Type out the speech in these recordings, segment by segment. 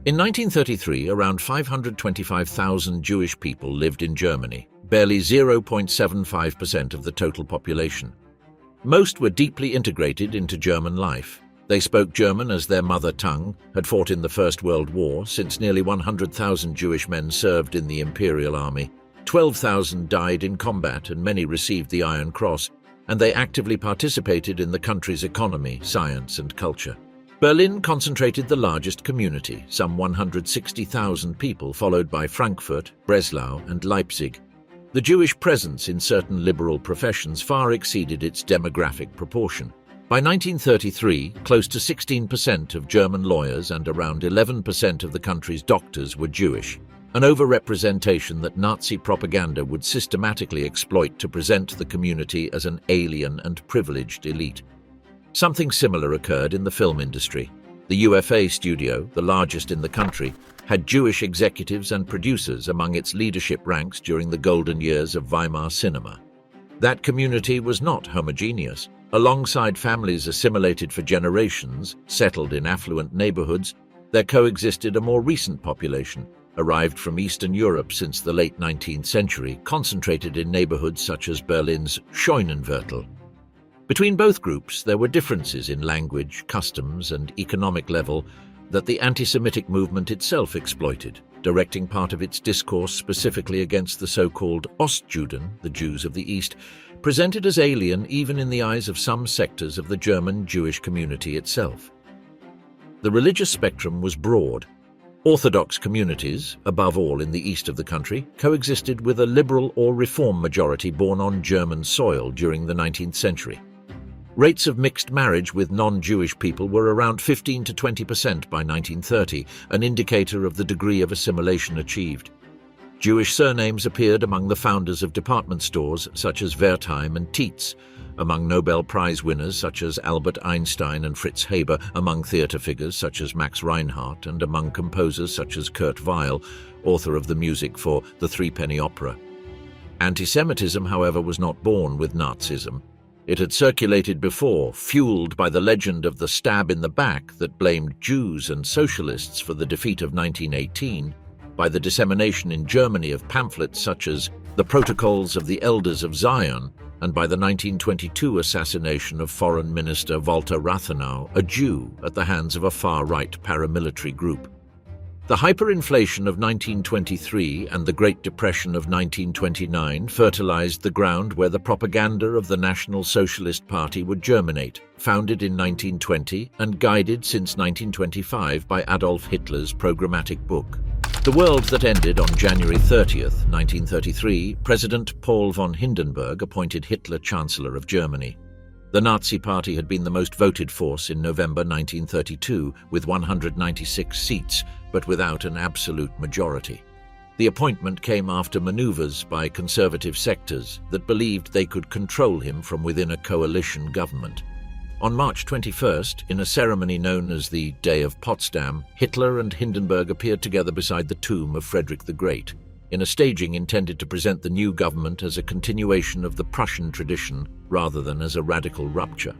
In 1933, around 525,000 Jewish people lived in Germany, barely 0.75% of the total population. Most were deeply integrated into German life. They spoke German as their mother tongue, had fought in the First World War, since nearly 100,000 Jewish men served in the Imperial Army. 12,000 died in combat and many received the Iron Cross, and they actively participated in the country's economy, science, and culture. Berlin concentrated the largest community, some 160,000 people, followed by Frankfurt, Breslau, and Leipzig. The Jewish presence in certain liberal professions far exceeded its demographic proportion. By 1933, close to 16% of German lawyers and around 11% of the country's doctors were Jewish, an overrepresentation that Nazi propaganda would systematically exploit to present the community as an alien and privileged elite. Something similar occurred in the film industry. The UFA studio, the largest in the country, had Jewish executives and producers among its leadership ranks during the golden years of Weimar cinema. That community was not homogeneous. Alongside families assimilated for generations, settled in affluent neighborhoods, there coexisted a more recent population, arrived from Eastern Europe since the late 19th century, concentrated in neighborhoods such as Berlin's Scheunenviertel. Between both groups, there were differences in language, customs, and economic level that the antisemitic movement itself exploited, directing part of its discourse specifically against the so-called Ostjuden, the Jews of the East, presented as alien even in the eyes of some sectors of the German Jewish community itself. The religious spectrum was broad. Orthodox communities, above all in the east of the country, coexisted with a liberal or reform majority born on German soil during the 19th century. Rates of mixed marriage with non-Jewish people were around 15 to 20% by 1930, an indicator of the degree of assimilation achieved. Jewish surnames appeared among the founders of department stores such as Wertheim and Tietz, among Nobel Prize winners such as Albert Einstein and Fritz Haber, among theater figures such as Max Reinhardt, and among composers such as Kurt Weill, author of the music for The Threepenny Opera. Antisemitism, however, was not born with Nazism. It had circulated before, fueled by the legend of the stab in the back that blamed Jews and socialists for the defeat of 1918, by the dissemination in Germany of pamphlets such as The Protocols of the Elders of Zion, and by the 1922 assassination of Foreign Minister Walter Rathenau, a Jew, at the hands of a far-right paramilitary group. The hyperinflation of 1923 and the Great Depression of 1929 fertilized the ground where the propaganda of the National Socialist Party would germinate, founded in 1920 and guided since 1925 by Adolf Hitler's programmatic book. The World That Ended on January 30th, 1933, President Paul von Hindenburg appointed Hitler Chancellor of Germany. The Nazi Party had been the most voted force in November 1932, with 196 seats, but without an absolute majority. The appointment came after maneuvers by conservative sectors that believed they could control him from within a coalition government. On March 21st, in a ceremony known as the Day of Potsdam, Hitler and Hindenburg appeared together beside the tomb of Frederick the Great, in a staging intended to present the new government as a continuation of the Prussian tradition rather than as a radical rupture.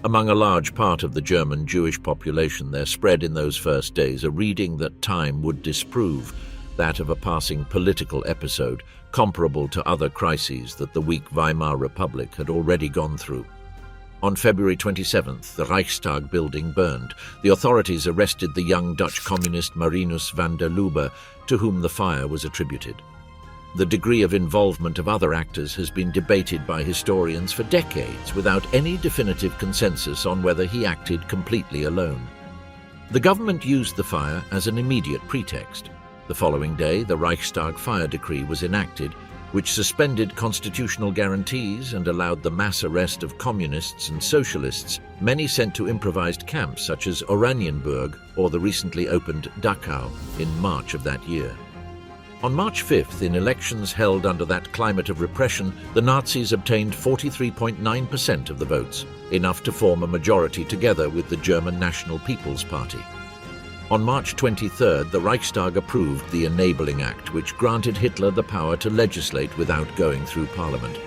Among a large part of the German Jewish population, there spread in those first days a reading that time would disprove, that of a passing political episode comparable to other crises that the weak Weimar Republic had already gone through. On February 27th, the Reichstag building burned. The authorities arrested the young Dutch communist Marinus van der Lubbe, to whom the fire was attributed. The degree of involvement of other actors has been debated by historians for decades without any definitive consensus on whether he acted completely alone. The government used the fire as an immediate pretext. The following day, the Reichstag fire decree was enacted, which suspended constitutional guarantees and allowed the mass arrest of communists and socialists, many sent to improvised camps such as Oranienburg or the recently opened Dachau in March of that year. On March 5th, in elections held under that climate of repression, the Nazis obtained 43.9% of the votes, enough to form a majority together with the German National People's Party. On March 23rd, the Reichstag approved the Enabling Act, which granted Hitler the power to legislate without going through Parliament.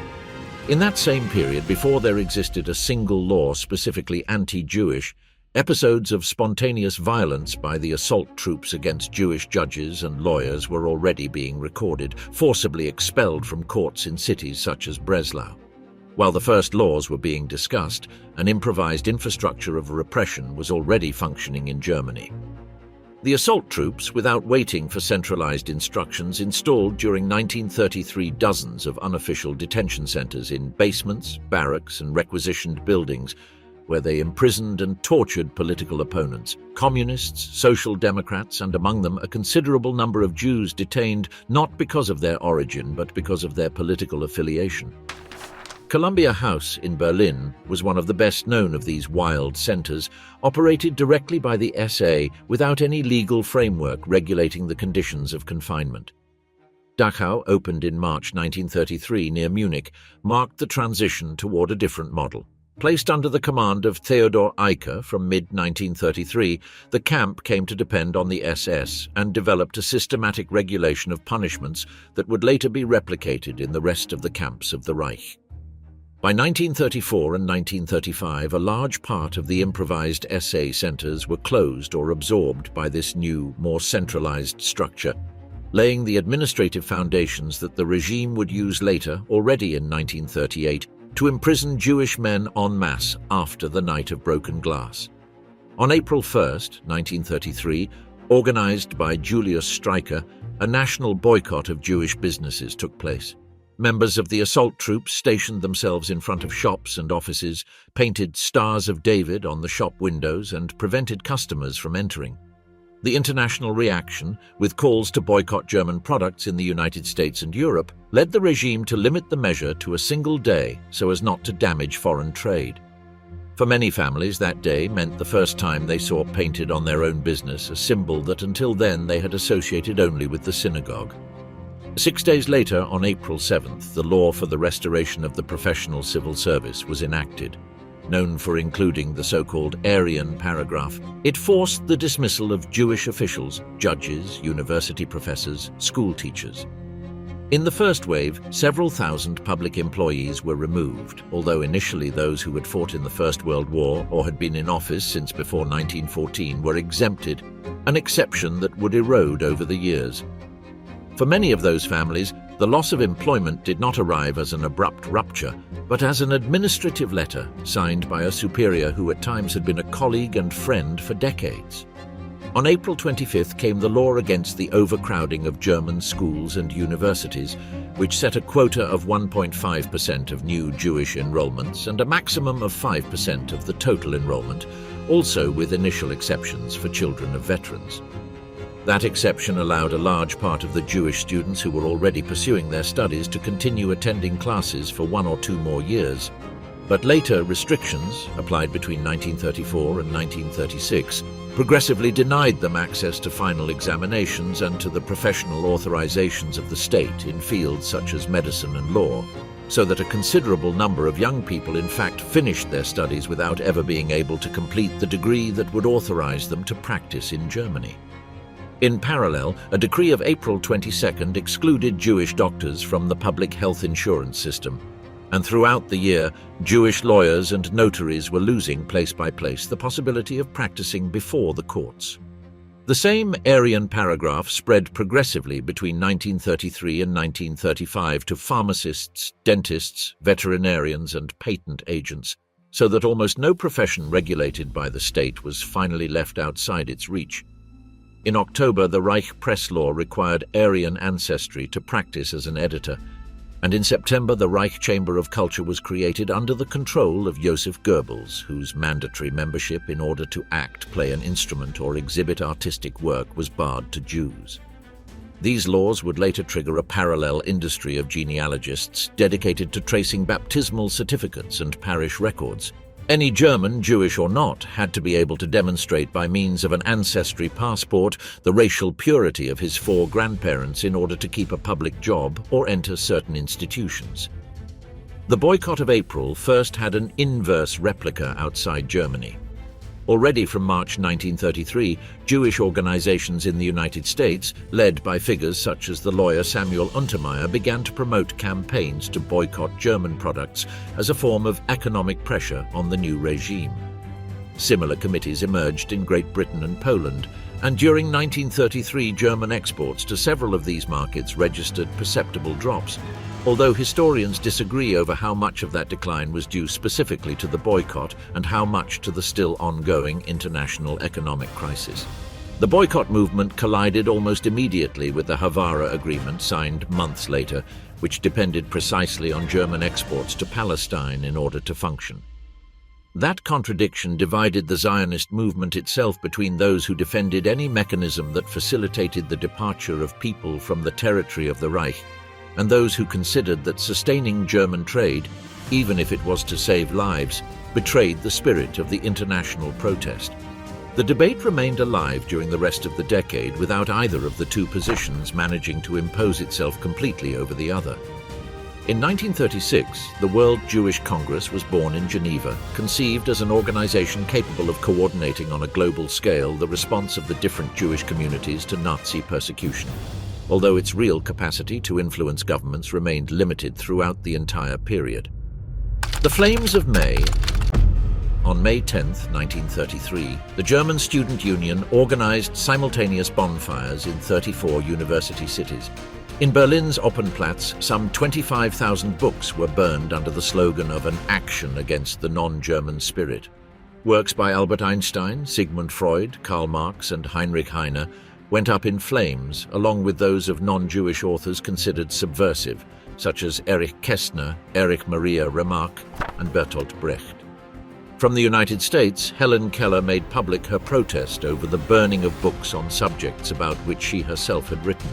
In that same period, before there existed a single law specifically anti-Jewish, Episodes of spontaneous violence by the assault troops against Jewish judges and lawyers were already being recorded, forcibly expelled from courts in cities such as Breslau. While the first laws were being discussed, an improvised infrastructure of repression was already functioning in Germany. The assault troops, without waiting for centralized instructions, installed during 1933 dozens of unofficial detention centers in basements, barracks, and requisitioned buildings, where they imprisoned and tortured political opponents, communists, social democrats, and among them a considerable number of Jews detained not because of their origin but because of their political affiliation. Columbia House in Berlin was one of the best known of these wild centers, operated directly by the SA without any legal framework regulating the conditions of confinement. Dachau, opened in March 1933 near Munich, marked the transition toward a different model. Placed under the command of Theodor Eicke from mid-1933, the camp came to depend on the SS and developed a systematic regulation of punishments that would later be replicated in the rest of the camps of the Reich. By 1934 and 1935, a large part of the improvised SA centers were closed or absorbed by this new, more centralized structure, laying the administrative foundations that the regime would use later, already in 1938, to imprison Jewish men en masse after the Night of Broken Glass. On April 1, 1933, organized by Julius Streicher, a national boycott of Jewish businesses took place. Members of the assault troops stationed themselves in front of shops and offices, painted Stars of David on the shop windows, and prevented customers from entering. The international reaction, with calls to boycott German products in the United States and Europe, led the regime to limit the measure to a single day so as not to damage foreign trade. For many families, that day meant the first time they saw painted on their own business a symbol that until then they had associated only with the synagogue. 6 days later, on April 7th, the law for the restoration of the professional civil service was enacted. Known for including the so-called Aryan paragraph, it forced the dismissal of Jewish officials, judges, university professors, school teachers. In the first wave, several thousand public employees were removed, although initially those who had fought in the First World War or had been in office since before 1914 were exempted, an exception that would erode over the years. For many of those families, the loss of employment did not arrive as an abrupt rupture, but as an administrative letter signed by a superior who at times had been a colleague and friend for decades. On April 25th came the law against the overcrowding of German schools and universities, which set a quota of 1.5% of new Jewish enrollments and a maximum of 5% of the total enrollment, also with initial exceptions for children of veterans. That exception allowed a large part of the Jewish students who were already pursuing their studies to continue attending classes for 1 or 2 more years. But later restrictions, applied between 1934 and 1936, progressively denied them access to final examinations and to the professional authorizations of the state in fields such as medicine and law, so that a considerable number of young people in fact finished their studies without ever being able to complete the degree that would authorize them to practice in Germany. In parallel, a decree of April 22nd excluded Jewish doctors from the public health insurance system, and throughout the year, Jewish lawyers and notaries were losing place by place the possibility of practicing before the courts. The same Aryan paragraph spread progressively between 1933 and 1935 to pharmacists, dentists, veterinarians, and patent agents, so that almost no profession regulated by the state was finally left outside its reach. In October, the Reich press law required Aryan ancestry to practice as an editor, and in September the Reich Chamber of Culture was created under the control of Joseph Goebbels, whose mandatory membership in order to act, play an instrument, or exhibit artistic work was barred to Jews. These laws would later trigger a parallel industry of genealogists dedicated to tracing baptismal certificates and parish records. Any German, Jewish or not, had to be able to demonstrate by means of an ancestry passport the racial purity of his 4 grandparents in order to keep a public job or enter certain institutions. The boycott of April first had an inverse replica outside Germany. Already from March 1933, Jewish organizations in the United States, led by figures such as the lawyer Samuel Untermyer, began to promote campaigns to boycott German products as a form of economic pressure on the new regime. Similar committees emerged in Great Britain and Poland, and during 1933 German exports to several of these markets registered perceptible drops, although historians disagree over how much of that decline was due specifically to the boycott and how much to the still ongoing international economic crisis. The boycott movement collided almost immediately with the Havara Agreement signed months later, which depended precisely on German exports to Palestine in order to function. That contradiction divided the Zionist movement itself between those who defended any mechanism that facilitated the departure of people from the territory of the Reich, and those who considered that sustaining German trade, even if it was to save lives, betrayed the spirit of the international protest. The debate remained alive during the rest of the decade without either of the two positions managing to impose itself completely over the other. In 1936, the World Jewish Congress was born in Geneva, conceived as an organization capable of coordinating on a global scale the response of the different Jewish communities to Nazi persecution, although its real capacity to influence governments remained limited throughout the entire period. The Flames of May. On May 10, 1933, the German Student Union organized simultaneous bonfires in 34 university cities. In Berlin's Opernplatz, some 25,000 books were burned under the slogan of an action against the non-German spirit. Works by Albert Einstein, Sigmund Freud, Karl Marx, and Heinrich Heine went up in flames, along with those of non-Jewish authors considered subversive, such as Erich Kästner, Erich Maria Remarque, and Bertolt Brecht. From the United States, Helen Keller made public her protest over the burning of books on subjects about which she herself had written.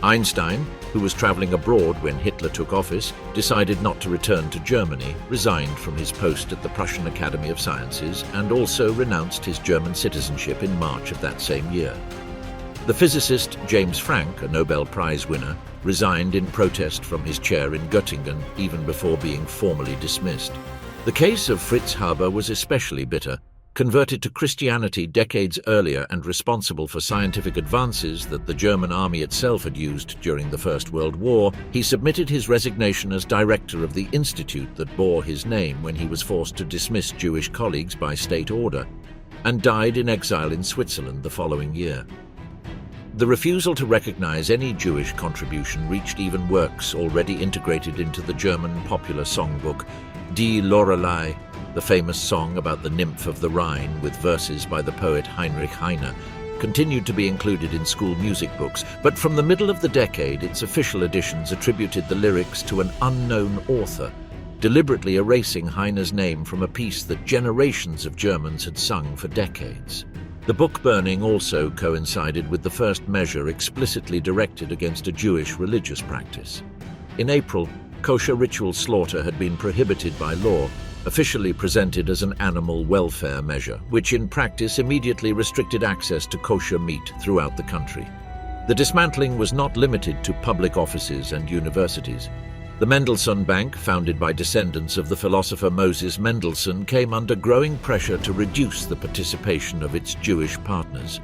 Einstein, who was traveling abroad when Hitler took office, decided not to return to Germany, resigned from his post at the Prussian Academy of Sciences, and also renounced his German citizenship in March of that same year. The physicist James Franck, a Nobel Prize winner, resigned in protest from his chair in Göttingen even before being formally dismissed. The case of Fritz Haber was especially bitter. Converted to Christianity decades earlier and responsible for scientific advances that the German army itself had used during the First World War, he submitted his resignation as director of the institute that bore his name when he was forced to dismiss Jewish colleagues by state order, and died in exile in Switzerland the following year. The refusal to recognize any Jewish contribution reached even works already integrated into the German popular songbook, Die Lorelei, the famous song about the nymph of the Rhine with verses by the poet Heinrich Heine, continued to be included in school music books, but from the middle of the decade its official editions attributed the lyrics to an unknown author, deliberately erasing Heine's name from a piece that generations of Germans had sung for decades. The book burning also coincided with the first measure explicitly directed against a Jewish religious practice. In April, kosher ritual slaughter had been prohibited by law, officially presented as an animal welfare measure, which in practice immediately restricted access to kosher meat throughout the country. The dismantling was not limited to public offices and universities. The Mendelssohn Bank, founded by descendants of the philosopher Moses Mendelssohn, came under growing pressure to reduce the participation of its Jewish partners.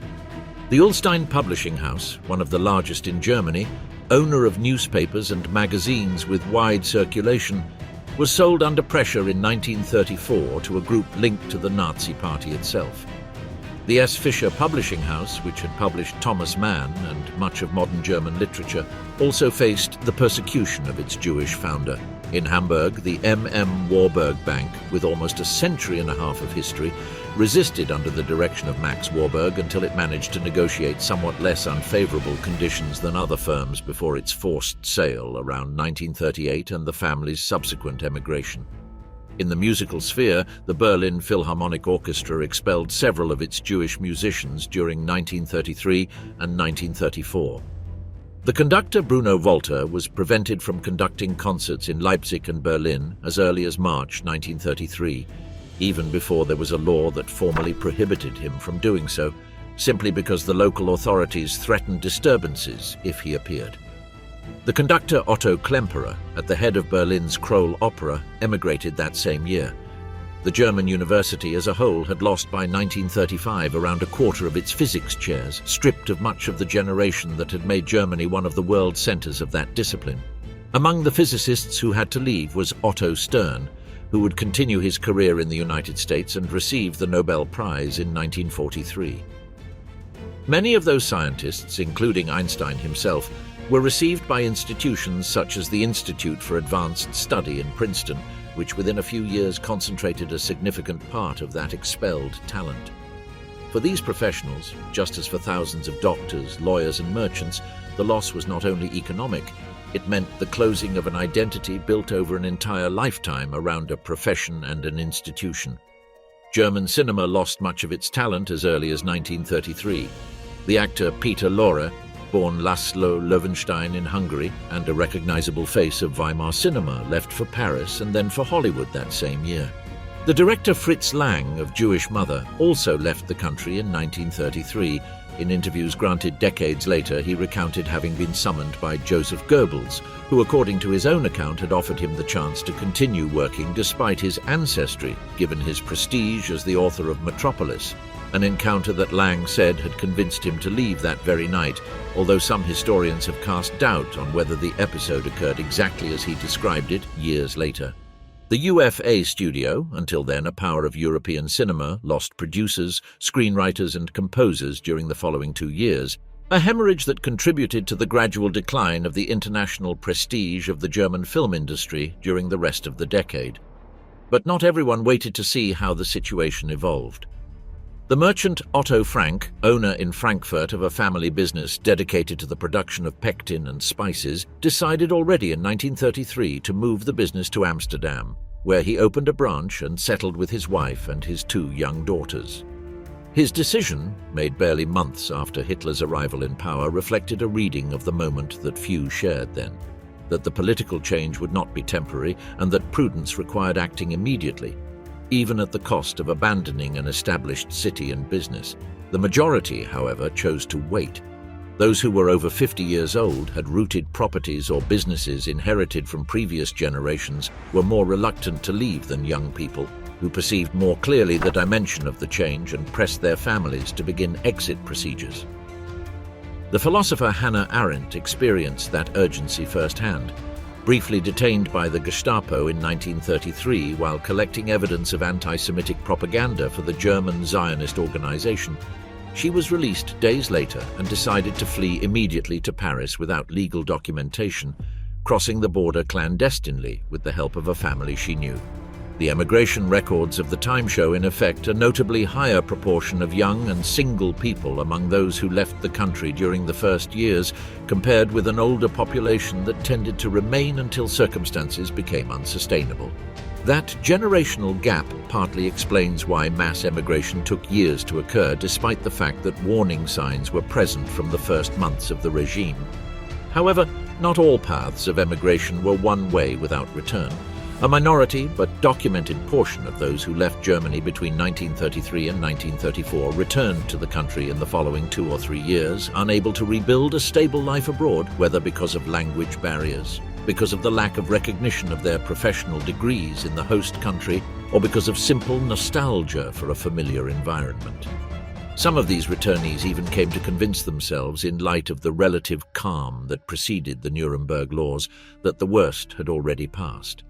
The Ullstein Publishing House, one of the largest in Germany, owner of newspapers and magazines with wide circulation, was sold under pressure in 1934 to a group linked to the Nazi Party itself. The S. Fischer Publishing House, which had published Thomas Mann and much of modern German literature, also faced the persecution of its Jewish founder. In Hamburg, the M.M. Warburg Bank, with almost a century and a half of history, resisted under the direction of Max Warburg until it managed to negotiate somewhat less unfavorable conditions than other firms before its forced sale around 1938 and the family's subsequent emigration. In the musical sphere, the Berlin Philharmonic Orchestra expelled several of its Jewish musicians during 1933 and 1934. The conductor Bruno Walter was prevented from conducting concerts in Leipzig and Berlin as early as March 1933, even before there was a law that formally prohibited him from doing so, simply because the local authorities threatened disturbances if he appeared. The conductor Otto Klemperer, at the head of Berlin's Kroll Opera, emigrated that same year. The German university as a whole had lost by 1935 around a quarter of its physics chairs, stripped of much of the generation that had made Germany one of the world centers of that discipline. Among the physicists who had to leave was Otto Stern, who would continue his career in the United States and receive the Nobel Prize in 1943. Many of those scientists, including Einstein himself, were received by institutions such as the Institute for Advanced Study in Princeton, which within a few years concentrated a significant part of that expelled talent. For these professionals, just as for thousands of doctors, lawyers and merchants, the loss was not only economic, it meant the closing of an identity built over an entire lifetime around a profession and an institution. German cinema lost much of its talent as early as 1933. The actor Peter Lorre, born Laszlo Löwenstein in Hungary and a recognizable face of Weimar cinema, left for Paris and then for Hollywood that same year. The director Fritz Lang, of Jewish mother, also left the country in 1933. In interviews granted decades later, he recounted having been summoned by Joseph Goebbels, who, according to his own account, had offered him the chance to continue working despite his ancestry, given his prestige as the author of Metropolis, an encounter that Lang said had convinced him to leave that very night, although some historians have cast doubt on whether the episode occurred exactly as he described it years later. The UFA studio, until then a power of European cinema, lost producers, screenwriters and composers during the following 2 years, a hemorrhage that contributed to the gradual decline of the international prestige of the German film industry during the rest of the decade. But not everyone waited to see how the situation evolved. The merchant Otto Frank, owner in Frankfurt of a family business dedicated to the production of pectin and spices, decided already in 1933 to move the business to Amsterdam, where he opened a branch and settled with his wife and his 2 young daughters. His decision, made barely months after Hitler's arrival in power, reflected a reading of the moment that few shared then, that the political change would not be temporary and that prudence required acting immediately, even at the cost of abandoning an established city and business. The majority, however, chose to wait. Those who were over 50 years old, had rooted properties or businesses inherited from previous generations, were more reluctant to leave than young people, who perceived more clearly the dimension of the change and pressed their families to begin exit procedures. The philosopher Hannah Arendt experienced that urgency firsthand. Briefly detained by the Gestapo in 1933 while collecting evidence of anti-Semitic propaganda for the German Zionist organization, she was released days later and decided to flee immediately to Paris without legal documentation, crossing the border clandestinely with the help of a family she knew. The emigration records of the time show in effect a notably higher proportion of young and single people among those who left the country during the first years, compared with an older population that tended to remain until circumstances became unsustainable. That generational gap partly explains why mass emigration took years to occur, despite the fact that warning signs were present from the first months of the regime. However, not all paths of emigration were one way without return. A minority but documented portion of those who left Germany between 1933 and 1934 returned to the country in the following 2 or 3 years, unable to rebuild a stable life abroad, whether because of language barriers, because of the lack of recognition of their professional degrees in the host country, or because of simple nostalgia for a familiar environment. Some of these returnees even came to convince themselves, in light of the relative calm that preceded the Nuremberg laws, that the worst had already passed.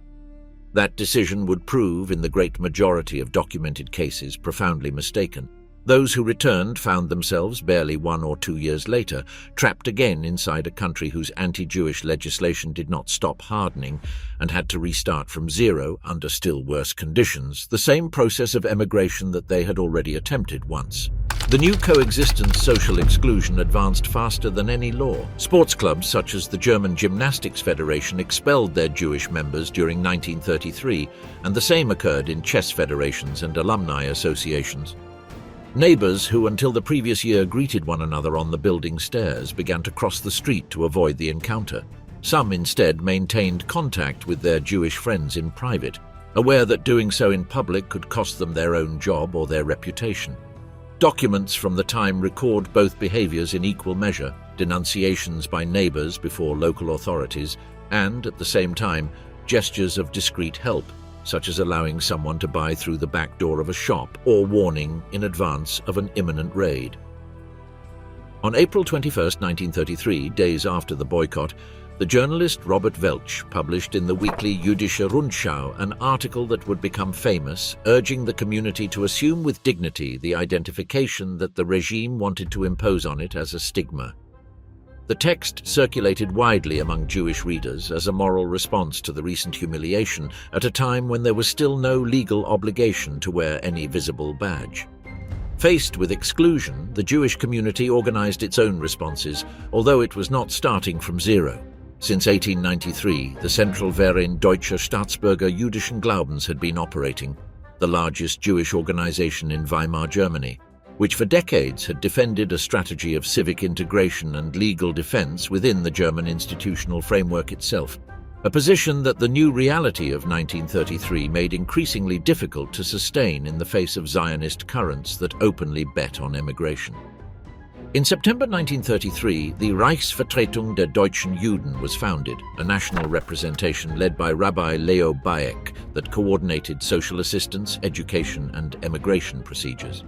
That decision would prove, in the great majority of documented cases, profoundly mistaken. Those who returned found themselves, barely 1 or 2 years later, trapped again inside a country whose anti-Jewish legislation did not stop hardening and had to restart from zero under still worse conditions, the same process of emigration that they had already attempted once. The new coexistence social exclusion advanced faster than any law. Sports clubs such as the German Gymnastics Federation expelled their Jewish members during 1933, and the same occurred in chess federations and alumni associations. Neighbors who until the previous year greeted one another on the building stairs began to cross the street to avoid the encounter. Some instead maintained contact with their Jewish friends in private, aware that doing so in public could cost them their own job or their reputation. Documents from the time record both behaviors in equal measure, denunciations by neighbors before local authorities, and, at the same time, gestures of discreet help, such as allowing someone to buy through the back door of a shop or warning in advance of an imminent raid. On April 21, 1933, days after the boycott, The journalist Robert Welch published in the weekly Jüdische Rundschau an article that would become famous, urging the community to assume with dignity the identification that the regime wanted to impose on it as a stigma. The text circulated widely among Jewish readers as a moral response to the recent humiliation at a time when there was still no legal obligation to wear any visible badge. Faced with exclusion, the Jewish community organized its own responses, although it was not starting from zero. Since 1893, the Zentralverein Deutscher Staatsbürger Jüdischen Glaubens had been operating, the largest Jewish organization in Weimar Germany, which for decades had defended a strategy of civic integration and legal defense within the German institutional framework itself, a position that the new reality of 1933 made increasingly difficult to sustain in the face of Zionist currents that openly bet on emigration. In September 1933, the Reichsvertretung der Deutschen Juden was founded, a national representation led by Rabbi Leo Bayek that coordinated social assistance, education, and emigration procedures.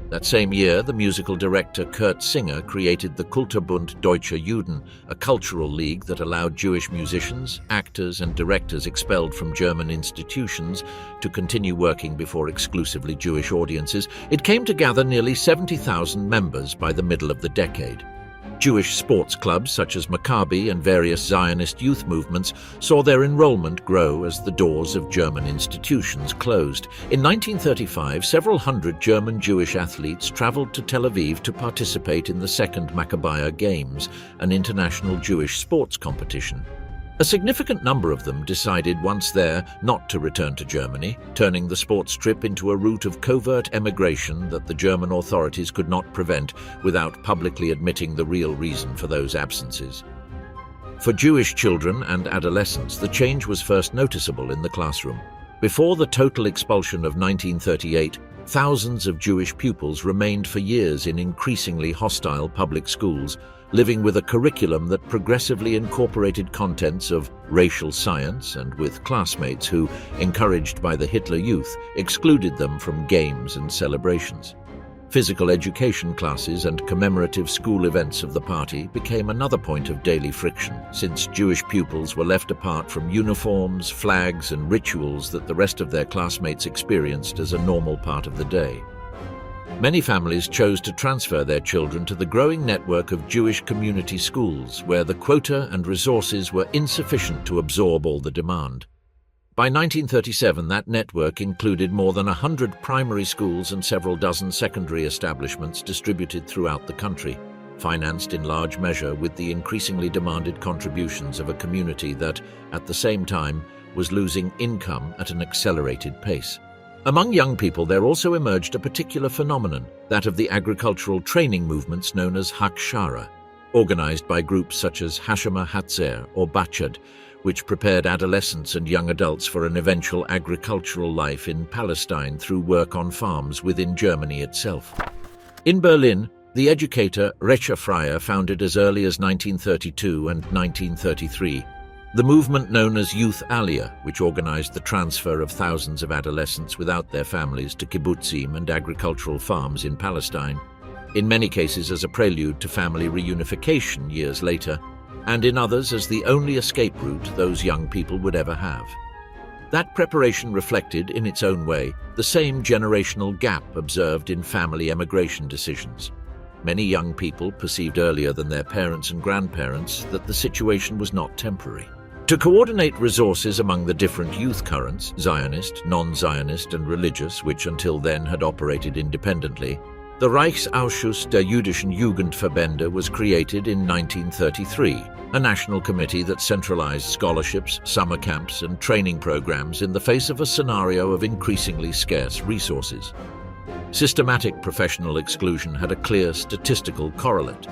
That same year, the musical director Kurt Singer created the Kulturbund Deutscher Juden, a cultural league that allowed Jewish musicians, actors, and directors expelled from German institutions to continue working before exclusively Jewish audiences. It came to gather nearly 70,000 members by the middle of the decade. Jewish sports clubs such as Maccabi and various Zionist youth movements saw their enrollment grow as the doors of German institutions closed. In 1935, several hundred German Jewish athletes traveled to Tel Aviv to participate in the Second Maccabiah Games, an international Jewish sports competition. A significant number of them decided once there not to return to Germany, turning the sports trip into a route of covert emigration that the German authorities could not prevent without publicly admitting the real reason for those absences. For Jewish children and adolescents, the change was first noticeable in the classroom. Before the total expulsion of 1938, thousands of Jewish pupils remained for years in increasingly hostile public schools, living with a curriculum that progressively incorporated contents of racial science and with classmates who, encouraged by the Hitler Youth, excluded them from games and celebrations. Physical education classes and commemorative school events of the party became another point of daily friction, since Jewish pupils were left apart from uniforms, flags, and rituals that the rest of their classmates experienced as a normal part of the day. Many families chose to transfer their children to the growing network of Jewish community schools, where the quota and resources were insufficient to absorb all the demand. By 1937, that network included more than 100 primary schools and several dozen secondary establishments distributed throughout the country, financed in large measure with the increasingly demanded contributions of a community that, at the same time, was losing income at an accelerated pace. Among young people, there also emerged a particular phenomenon, that of the agricultural training movements known as Hakshara, organized by groups such as Hashema Hatzer or Bachad, which prepared adolescents and young adults for an eventual agricultural life in Palestine through work on farms within Germany itself. In Berlin, the educator Recha Freyer founded as early as 1932 and 1933 the movement known as Youth Aliyah, which organized the transfer of thousands of adolescents without their families to kibbutzim and agricultural farms in Palestine, in many cases as a prelude to family reunification years later, and in others as the only escape route those young people would ever have. That preparation reflected, in its own way, the same generational gap observed in family emigration decisions. Many young people perceived earlier than their parents and grandparents that the situation was not temporary. To coordinate resources among the different youth currents, Zionist, non-Zionist, and religious, which until then had operated independently, the Reichsausschuss der Jüdischen Jugendverbände was created in 1933, a national committee that centralized scholarships, summer camps, and training programs in the face of a scenario of increasingly scarce resources. Systematic professional exclusion had a clear statistical correlate.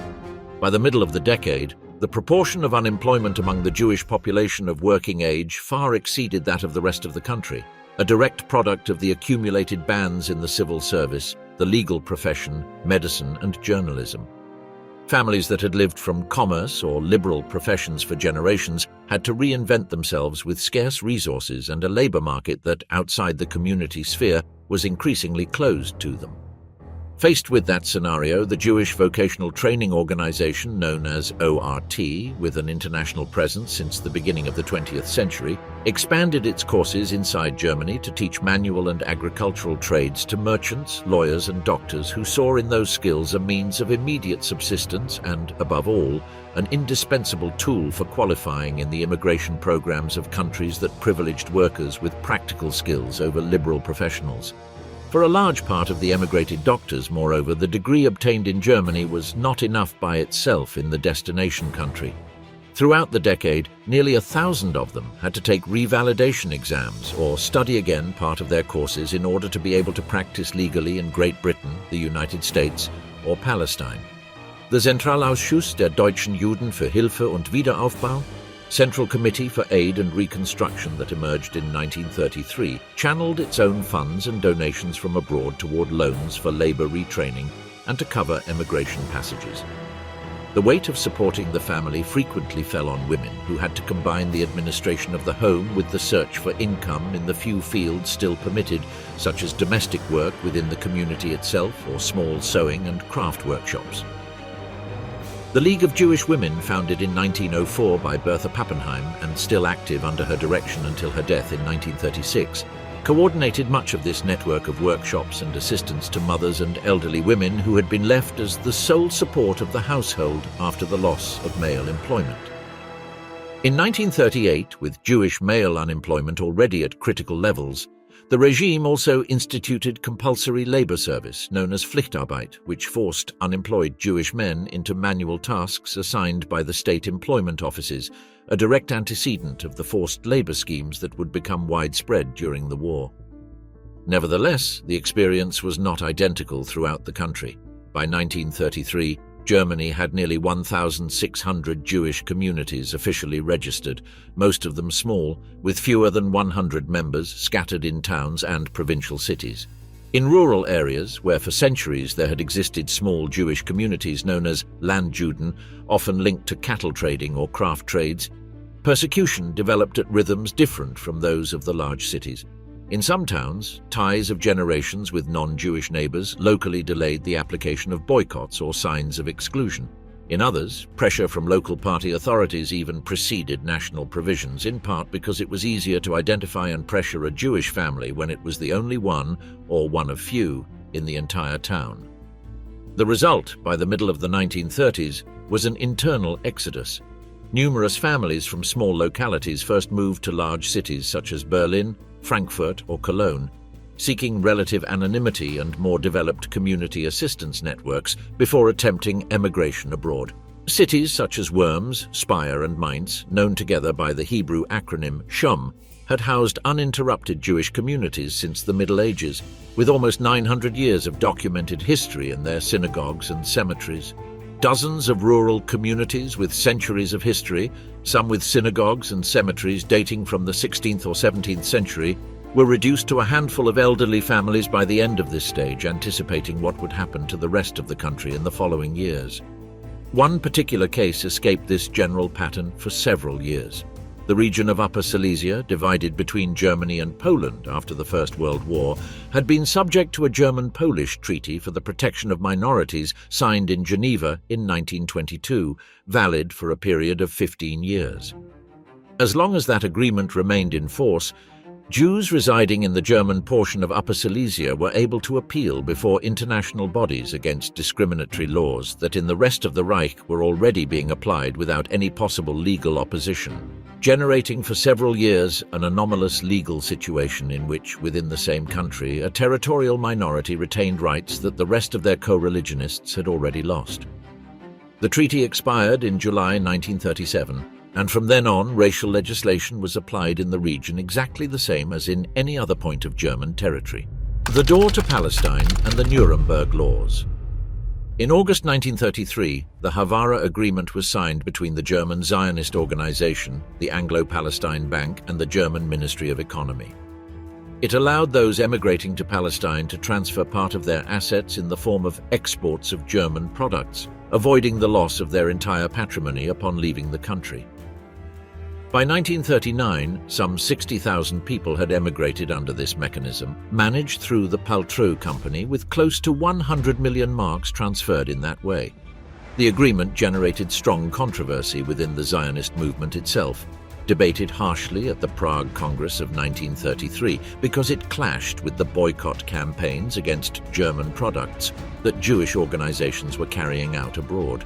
By the middle of the decade, the proportion of unemployment among the Jewish population of working age far exceeded that of the rest of the country, a direct product of the accumulated bans in the civil service, the legal profession, medicine, and journalism. Families that had lived from commerce or liberal professions for generations had to reinvent themselves with scarce resources and a labor market that, outside the community sphere, was increasingly closed to them. Faced with that scenario, the Jewish Vocational Training Organization, known as ORT, with an international presence since the beginning of the 20th century, expanded its courses inside Germany to teach manual and agricultural trades to merchants, lawyers, and doctors who saw in those skills a means of immediate subsistence and, above all, an indispensable tool for qualifying in the immigration programs of countries that privileged workers with practical skills over liberal professionals. For a large part of the emigrated doctors, moreover, the degree obtained in Germany was not enough by itself in the destination country. Throughout the decade, nearly 1,000 of them had to take revalidation exams or study again part of their courses in order to be able to practice legally in Great Britain, the United States, or Palestine. The Zentralausschuss der deutschen Juden für Hilfe und Wiederaufbau, Central Committee for Aid and Reconstruction that emerged in 1933, channeled its own funds and donations from abroad toward loans for labor retraining and to cover emigration passages. The weight of supporting the family frequently fell on women who had to combine the administration of the home with the search for income in the few fields still permitted, such as domestic work within the community itself or small sewing and craft workshops. The League of Jewish Women, founded in 1904 by Bertha Pappenheim and still active under her direction until her death in 1936, coordinated much of this network of workshops and assistance to mothers and elderly women who had been left as the sole support of the household after the loss of male employment. In 1938, with Jewish male unemployment already at critical levels, the regime also instituted compulsory labor service known as Pflichtarbeit, which forced unemployed Jewish men into manual tasks assigned by the state employment offices, a direct antecedent of the forced labor schemes that would become widespread during the war. Nevertheless, the experience was not identical throughout the country. By 1933, Germany had nearly 1,600 Jewish communities officially registered, most of them small, with fewer than 100 members scattered in towns and provincial cities. In rural areas, where for centuries there had existed small Jewish communities known as Landjuden, often linked to cattle trading or craft trades, persecution developed at rhythms different from those of the large cities. In some towns, ties of generations with non-Jewish neighbors locally delayed the application of boycotts or signs of exclusion. In others, pressure from local party authorities even preceded national provisions, in part because it was easier to identify and pressure a Jewish family when it was the only one, or one of few, in the entire town. The result, by the middle of the 1930s, was an internal exodus. Numerous families from small localities first moved to large cities such as Berlin, Frankfurt, or Cologne, seeking relative anonymity and more developed community assistance networks before attempting emigration abroad. Cities such as Worms, Speyer, and Mainz, known together by the Hebrew acronym SHUM, had housed uninterrupted Jewish communities since the Middle Ages, with almost 900 years of documented history in their synagogues and cemeteries. Dozens of rural communities with centuries of history, some with synagogues and cemeteries dating from the 16th or 17th century, were reduced to a handful of elderly families by the end of this stage, anticipating what would happen to the rest of the country in the following years. One particular case escaped this general pattern for several years. The region of Upper Silesia, divided between Germany and Poland after the First World War, had been subject to a German-Polish treaty for the protection of minorities signed in Geneva in 1922, valid for a period of 15 years. As long as that agreement remained in force, Jews residing in the German portion of Upper Silesia were able to appeal before international bodies against discriminatory laws that in the rest of the Reich were already being applied without any possible legal opposition, generating for several years an anomalous legal situation in which, within the same country, a territorial minority retained rights that the rest of their co-religionists had already lost. The treaty expired in July 1937, and from then on, racial legislation was applied in the region exactly the same as in any other point of German territory. The door to Palestine and the Nuremberg Laws. In August 1933, the Havara Agreement was signed between the German Zionist organization, the Anglo-Palestine Bank, and the German Ministry of Economy. It allowed those emigrating to Palestine to transfer part of their assets in the form of exports of German products, avoiding the loss of their entire patrimony upon leaving the country. By 1939, some 60,000 people had emigrated under this mechanism, managed through the Paltrow Company, with close to 100 million marks transferred in that way. The agreement generated strong controversy within the Zionist movement itself, debated harshly at the Prague Congress of 1933 because it clashed with the boycott campaigns against German products that Jewish organizations were carrying out abroad.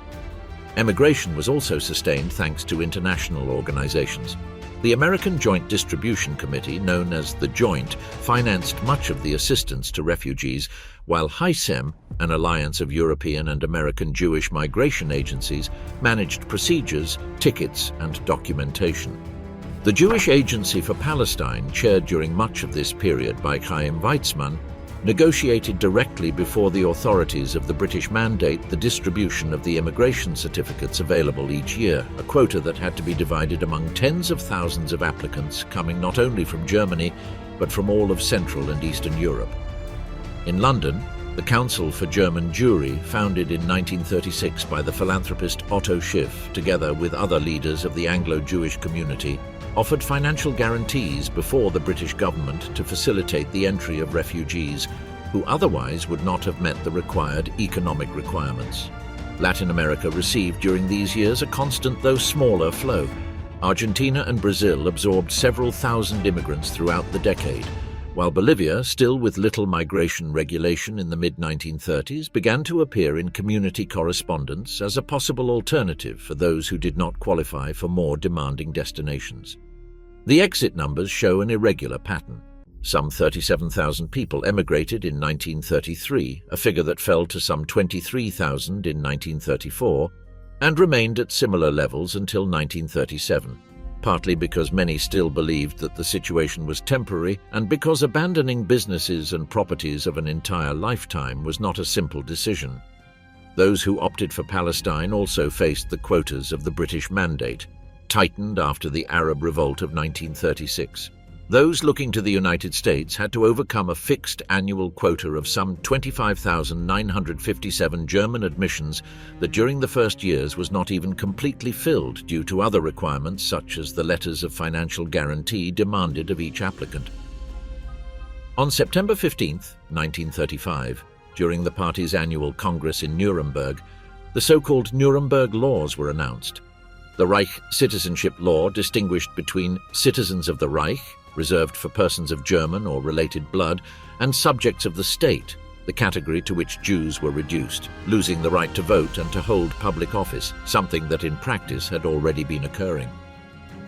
Emigration was also sustained thanks to international organizations. The American Joint Distribution Committee, known as the Joint, financed much of the assistance to refugees, while HISEM, an alliance of European and American Jewish migration agencies, managed procedures, tickets, and documentation. The Jewish Agency for Palestine, chaired during much of this period by Chaim Weizmann, negotiated directly before the authorities of the British Mandate the distribution of the immigration certificates available each year, a quota that had to be divided among tens of thousands of applicants coming not only from Germany, but from all of Central and Eastern Europe. In London, the Council for German Jewry, founded in 1936 by the philanthropist Otto Schiff, together with other leaders of the Anglo-Jewish community, offered financial guarantees before the British government to facilitate the entry of refugees who otherwise would not have met the required economic requirements. Latin America received during these years a constant though smaller flow. Argentina and Brazil absorbed several thousand immigrants throughout the decade, while Bolivia, still with little migration regulation in the mid-1930s, began to appear in community correspondence as a possible alternative for those who did not qualify for more demanding destinations. The exit numbers show an irregular pattern. Some 37,000 people emigrated in 1933, a figure that fell to some 23,000 in 1934, and remained at similar levels until 1937. Partly because many still believed that the situation was temporary, and because abandoning businesses and properties of an entire lifetime was not a simple decision. Those who opted for Palestine also faced the quotas of the British Mandate, tightened after the Arab Revolt of 1936. Those looking to the United States had to overcome a fixed annual quota of some 25,957 German admissions that during the first years was not even completely filled due to other requirements such as the letters of financial guarantee demanded of each applicant. On September 15, 1935, during the party's annual Congress in Nuremberg, the so-called Nuremberg Laws were announced. The Reich citizenship law distinguished between citizens of the Reich, reserved for persons of German or related blood, and subjects of the state, the category to which Jews were reduced, losing the right to vote and to hold public office, something that in practice had already been occurring.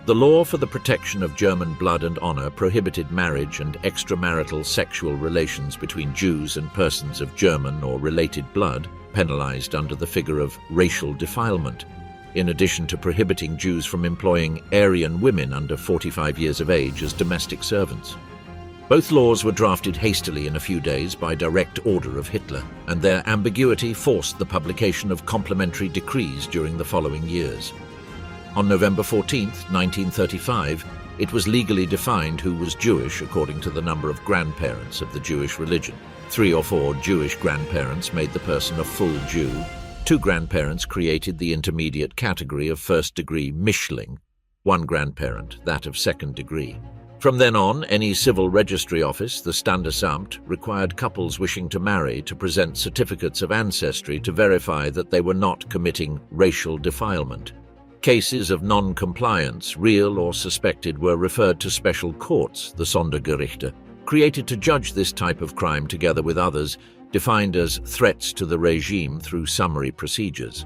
The law for the protection of German blood and honor prohibited marriage and extramarital sexual relations between Jews and persons of German or related blood, penalized under the figure of racial defilement, in addition to prohibiting Jews from employing Aryan women under 45 years of age as domestic servants. Both laws were drafted hastily in a few days by direct order of Hitler, and their ambiguity forced the publication of complementary decrees during the following years. On November 14, 1935, it was legally defined who was Jewish according to the number of grandparents of the Jewish religion. 3 or 4 Jewish grandparents made the person a full Jew. 2 grandparents created the intermediate category of first-degree Mischling, 1 grandparent, that of second degree. From then on, any civil registry office, the Standesamt, required couples wishing to marry to present certificates of ancestry to verify that they were not committing racial defilement. Cases of non-compliance, real or suspected, were referred to special courts, the Sondergerichte, created to judge this type of crime together with others, defined as threats to the regime through summary procedures.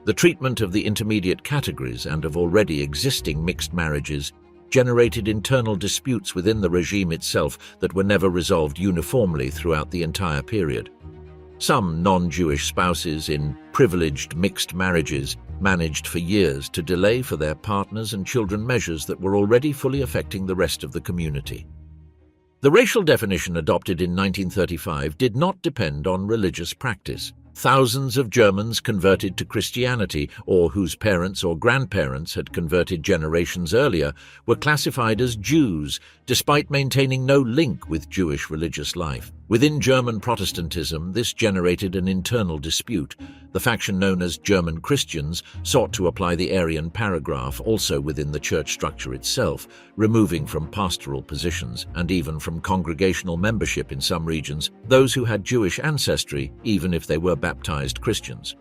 The treatment of the intermediate categories and of already existing mixed marriages generated internal disputes within the regime itself that were never resolved uniformly throughout the entire period. Some non-Jewish spouses in privileged mixed marriages managed for years to delay for their partners and children measures that were already fully affecting the rest of the community. The racial definition adopted in 1935 did not depend on religious practice. Thousands of Germans converted to Christianity, or whose parents or grandparents had converted generations earlier, were classified as Jews, despite maintaining no link with Jewish religious life. Within German Protestantism, this generated an internal dispute. The faction known as German Christians sought to apply the Arian paragraph also within the church structure itself, removing from pastoral positions and even from congregational membership in some regions those who had Jewish ancestry, even if they were baptized Christians.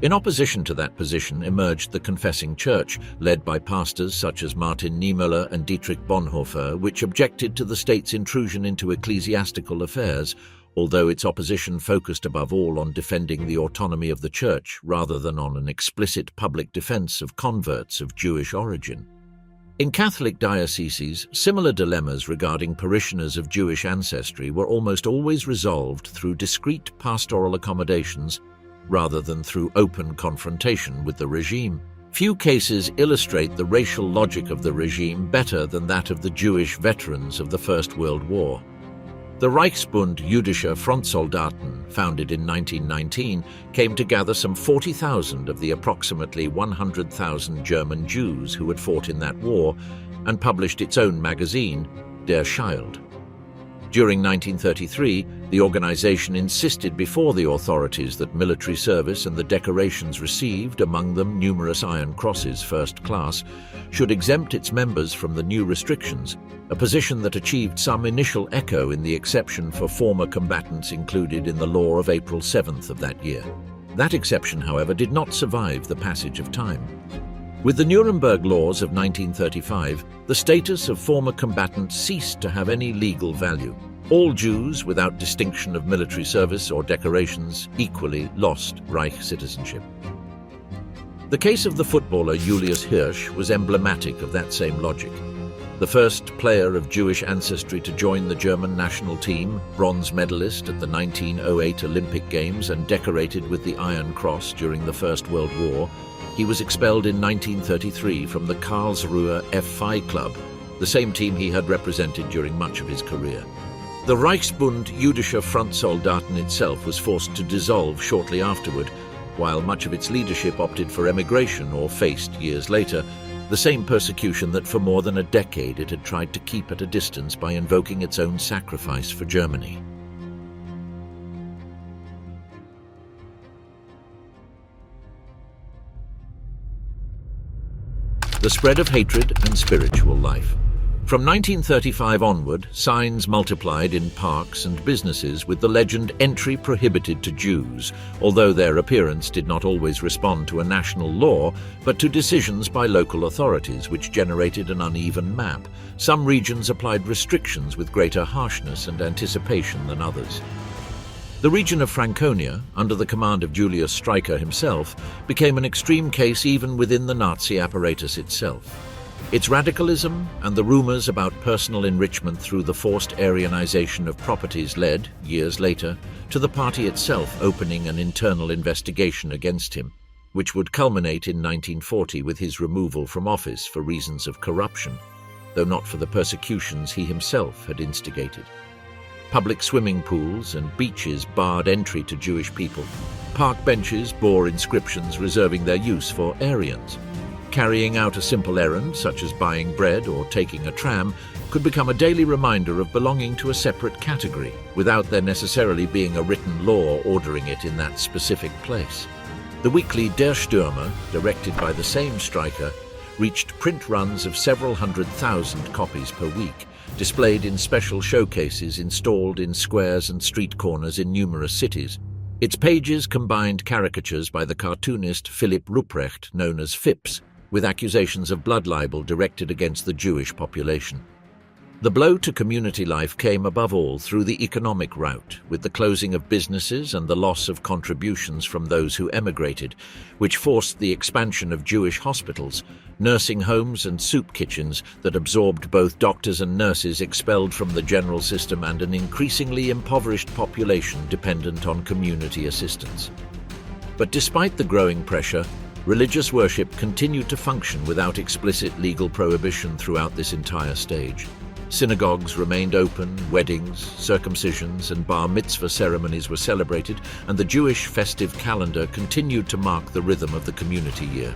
In opposition to that position emerged the Confessing Church, led by pastors such as Martin Niemöller and Dietrich Bonhoeffer, which objected to the state's intrusion into ecclesiastical affairs, although its opposition focused above all on defending the autonomy of the Church rather than on an explicit public defense of converts of Jewish origin. In Catholic dioceses, similar dilemmas regarding parishioners of Jewish ancestry were almost always resolved through discreet pastoral accommodations rather than through open confrontation with the regime. Few cases illustrate the racial logic of the regime better than that of the Jewish veterans of the First World War. The Reichsbund Jüdischer Frontsoldaten, founded in 1919, came to gather some 40,000 of the approximately 100,000 German Jews who had fought in that war and published its own magazine, Der Schild. During 1933, the organization insisted before the authorities that military service and the decorations received, among them numerous Iron Crosses First Class, should exempt its members from the new restrictions, a position that achieved some initial echo in the exception for former combatants included in the law of April 7th of that year. That exception, however, did not survive the passage of time. With the Nuremberg laws of 1935, the status of former combatants ceased to have any legal value. All Jews, without distinction of military service or decorations, equally lost Reich citizenship. The case of the footballer Julius Hirsch was emblematic of that same logic. The first player of Jewish ancestry to join the German national team, bronze medalist at the 1908 Olympic Games and decorated with the Iron Cross during the First World War, he was expelled in 1933 from the Karlsruher F5 club, the same team he had represented during much of his career. The Reichsbund Jüdischer Frontsoldaten itself was forced to dissolve shortly afterward, while much of its leadership opted for emigration or faced, years later, the same persecution that for more than a decade it had tried to keep at a distance by invoking its own sacrifice for Germany. The spread of hatred and spiritual life. From 1935 onward, signs multiplied in parks and businesses with the legend "Entry prohibited to Jews," although their appearance did not always respond to a national law, but to decisions by local authorities which generated an uneven map. Some regions applied restrictions with greater harshness and anticipation than others. The region of Franconia, under the command of Julius Streicher himself, became an extreme case even within the Nazi apparatus itself. Its radicalism and the rumors about personal enrichment through the forced Aryanization of properties led, years later, to the party itself opening an internal investigation against him, which would culminate in 1940 with his removal from office for reasons of corruption, though not for the persecutions he himself had instigated. Public swimming pools and beaches barred entry to Jewish people. Park benches bore inscriptions reserving their use for Aryans. Carrying out a simple errand, such as buying bread or taking a tram, could become a daily reminder of belonging to a separate category, without there necessarily being a written law ordering it in that specific place. The weekly Der Stürmer, directed by the same Streicher, reached print runs of several 100,000 copies per week, displayed in special showcases installed in squares and street corners in numerous cities. Its pages combined caricatures by the cartoonist Philipp Ruprecht, known as Phipps, with accusations of blood libel directed against the Jewish population. The blow to community life came above all through the economic route, with the closing of businesses and the loss of contributions from those who emigrated, which forced the expansion of Jewish hospitals, nursing homes and soup kitchens that absorbed both doctors and nurses expelled from the general system and an increasingly impoverished population dependent on community assistance. But despite the growing pressure, religious worship continued to function without explicit legal prohibition throughout this entire stage. Synagogues remained open, weddings, circumcisions, and bar mitzvah ceremonies were celebrated, and the Jewish festive calendar continued to mark the rhythm of the community year.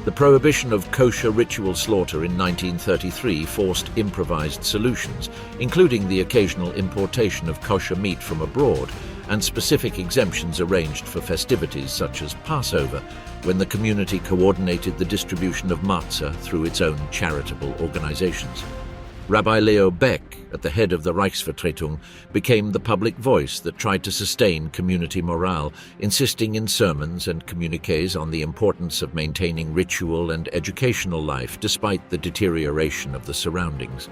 The prohibition of kosher ritual slaughter in 1933 forced improvised solutions, including the occasional importation of kosher meat from abroad and specific exemptions arranged for festivities such as Passover, when the community coordinated the distribution of matzah through its own charitable organizations. Rabbi Leo Beck, at the head of the Reichsvertretung, became the public voice that tried to sustain community morale, insisting in sermons and communiques on the importance of maintaining ritual and educational life despite the deterioration of the surroundings.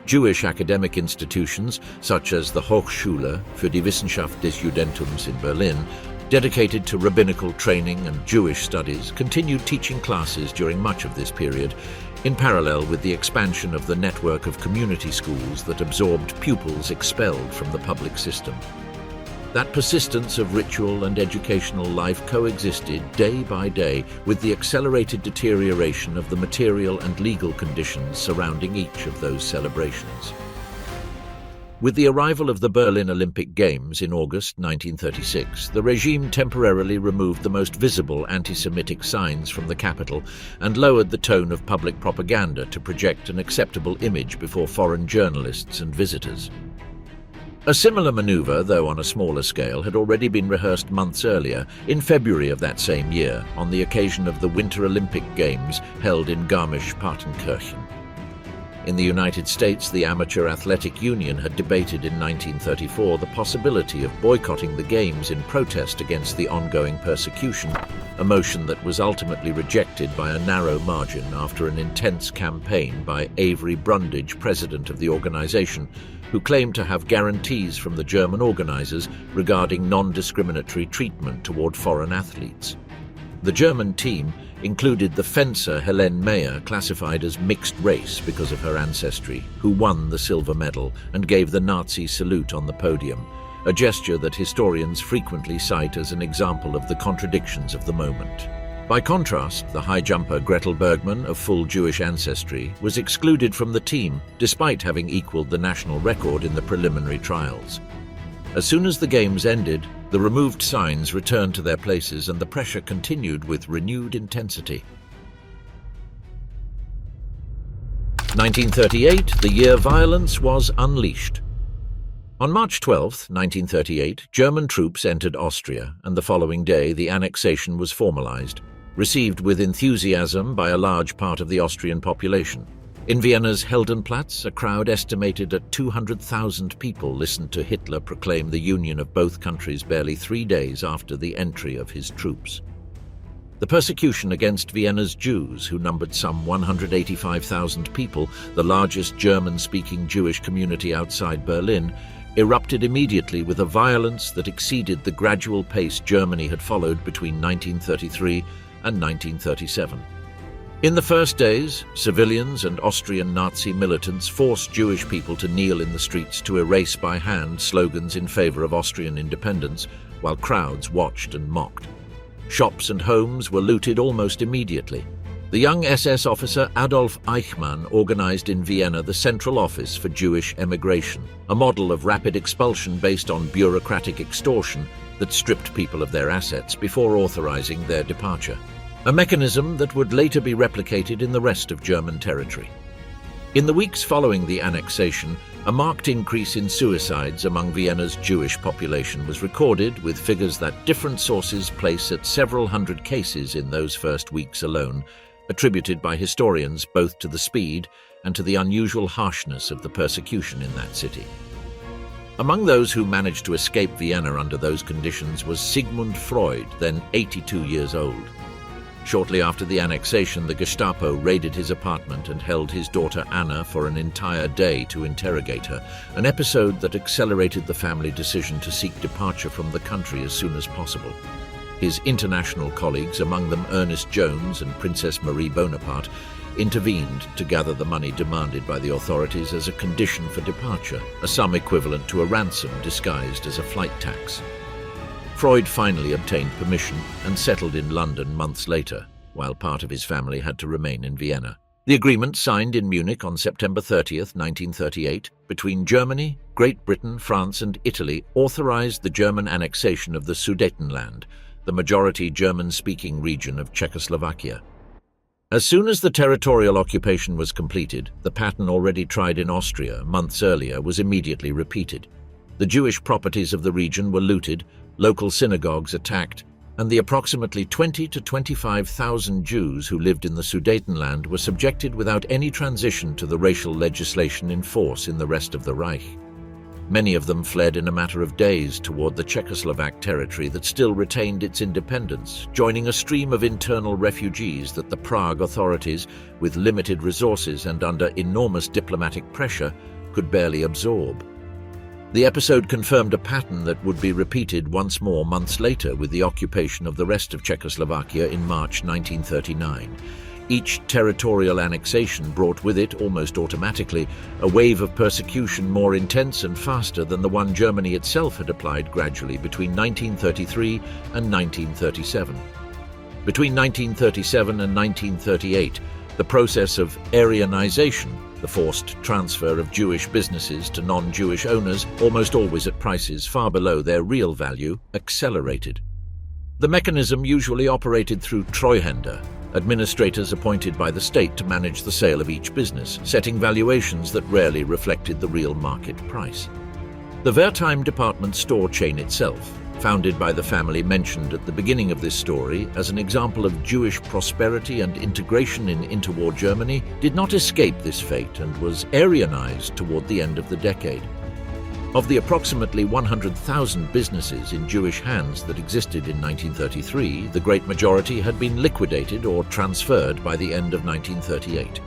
Jewish academic institutions, such as the Hochschule für die Wissenschaft des Judentums in Berlin, dedicated to rabbinical training and Jewish studies, continued teaching classes during much of this period, in parallel with the expansion of the network of community schools that absorbed pupils expelled from the public system. That persistence of ritual and educational life coexisted day by day with the accelerated deterioration of the material and legal conditions surrounding each of those celebrations. With the arrival of the Berlin Olympic Games in August 1936, the regime temporarily removed the most visible anti-Semitic signs from the capital and lowered the tone of public propaganda to project an acceptable image before foreign journalists and visitors. A similar maneuver, though on a smaller scale, had already been rehearsed months earlier, in February of that same year, on the occasion of the Winter Olympic Games held in Garmisch-Partenkirchen. In the United States, the Amateur Athletic Union had debated in 1934 the possibility of boycotting the Games in protest against the ongoing persecution, a motion that was ultimately rejected by a narrow margin after an intense campaign by Avery Brundage, president of the organization, who claimed to have guarantees from the German organizers regarding non-discriminatory treatment toward foreign athletes. The German team included the fencer Helene Mayer, classified as mixed race because of her ancestry, who won the silver medal and gave the Nazi salute on the podium, a gesture that historians frequently cite as an example of the contradictions of the moment. By contrast, the high jumper Gretel Bergmann, of full Jewish ancestry, was excluded from the team despite having equaled the national record in the preliminary trials. As soon as the games ended, the removed signs returned to their places and the pressure continued with renewed intensity. 1938, the year violence was unleashed. On March 12, 1938, German troops entered Austria, and the following day the annexation was formalized, received with enthusiasm by a large part of the Austrian population. In Vienna's Heldenplatz, a crowd estimated at 200,000 people listened to Hitler proclaim the union of both countries barely 3 days after the entry of his troops. The persecution against Vienna's Jews, who numbered some 185,000 people, the largest German-speaking Jewish community outside Berlin, erupted immediately with a violence that exceeded the gradual pace Germany had followed between 1933 and 1937. In the first days, civilians and Austrian Nazi militants forced Jewish people to kneel in the streets to erase by hand slogans in favor of Austrian independence, while crowds watched and mocked. Shops and homes were looted almost immediately. The young SS officer Adolf Eichmann organized in Vienna the Central Office for Jewish Emigration, a model of rapid expulsion based on bureaucratic extortion that stripped people of their assets before authorizing their departure. A mechanism that would later be replicated in the rest of German territory. In the weeks following the annexation, a marked increase in suicides among Vienna's Jewish population was recorded, with figures that different sources place at several hundred cases in those first weeks alone, attributed by historians both to the speed and to the unusual harshness of the persecution in that city. Among those who managed to escape Vienna under those conditions was Sigmund Freud, then 82 years old. Shortly after the annexation, the Gestapo raided his apartment and held his daughter Anna for an entire day to interrogate her, an episode that accelerated the family decision to seek departure from the country as soon as possible. His international colleagues, among them Ernest Jones and Princess Marie Bonaparte, intervened to gather the money demanded by the authorities as a condition for departure, a sum equivalent to a ransom disguised as a flight tax. Freud finally obtained permission and settled in London months later, while part of his family had to remain in Vienna. The agreement, signed in Munich on September 30th, 1938, between Germany, Great Britain, France and Italy, authorized the German annexation of the Sudetenland, the majority German-speaking region of Czechoslovakia. As soon as the territorial occupation was completed, the pattern already tried in Austria months earlier was immediately repeated. The Jewish properties of the region were looted, local synagogues attacked, and the approximately 20 to 25,000 Jews who lived in the Sudetenland were subjected without any transition to the racial legislation in force in the rest of the Reich. Many of them fled in a matter of days toward the Czechoslovak territory that still retained its independence, joining a stream of internal refugees that the Prague authorities, with limited resources and under enormous diplomatic pressure, could barely absorb. The episode confirmed a pattern that would be repeated once more months later with the occupation of the rest of Czechoslovakia in March 1939. Each territorial annexation brought with it, almost automatically, a wave of persecution more intense and faster than the one Germany itself had applied gradually between 1933 and 1937. Between 1937 and 1938, the process of Aryanization, the forced transfer of Jewish businesses to non-Jewish owners, almost always at prices far below their real value, accelerated. The mechanism usually operated through Treuhänder, administrators appointed by the state to manage the sale of each business, setting valuations that rarely reflected the real market price. The Wertheim department store chain itself, founded by the family mentioned at the beginning of this story as an example of Jewish prosperity and integration in interwar Germany, did not escape this fate and was Aryanized toward the end of the decade. Of the approximately 100,000 businesses in Jewish hands that existed in 1933, the great majority had been liquidated or transferred by the end of 1938.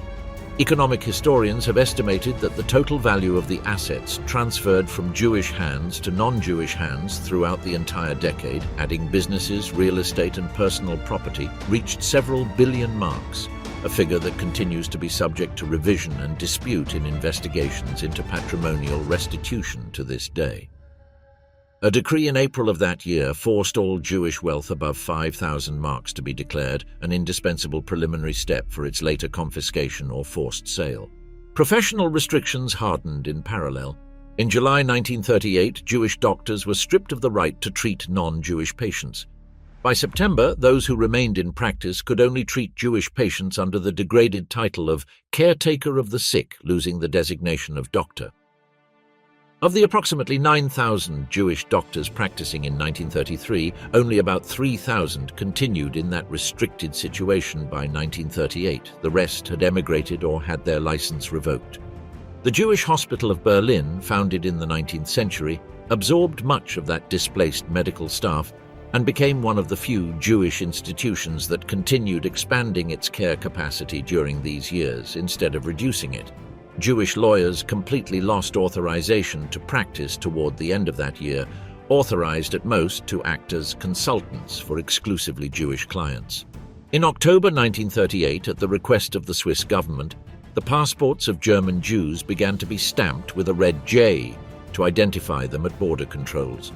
Economic historians have estimated that the total value of the assets transferred from Jewish hands to non-Jewish hands throughout the entire decade, adding businesses, real estate and personal property, reached several billion marks, a figure that continues to be subject to revision and dispute in investigations into patrimonial restitution to this day. A decree in April of that year forced all Jewish wealth above 5,000 marks to be declared, an indispensable preliminary step for its later confiscation or forced sale. Professional restrictions hardened in parallel. In July 1938, Jewish doctors were stripped of the right to treat non-Jewish patients. By September, those who remained in practice could only treat Jewish patients under the degraded title of caretaker of the sick, losing the designation of doctor. Of the approximately 9,000 Jewish doctors practicing in 1933, only about 3,000 continued in that restricted situation by 1938. The rest had emigrated or had their license revoked. The Jewish Hospital of Berlin, founded in the 19th century, absorbed much of that displaced medical staff and became one of the few Jewish institutions that continued expanding its care capacity during these years instead of reducing it. Jewish lawyers completely lost authorization to practice toward the end of that year, authorized at most to act as consultants for exclusively Jewish clients. In October 1938, at the request of the Swiss government, the passports of German Jews began to be stamped with a red J to identify them at border controls.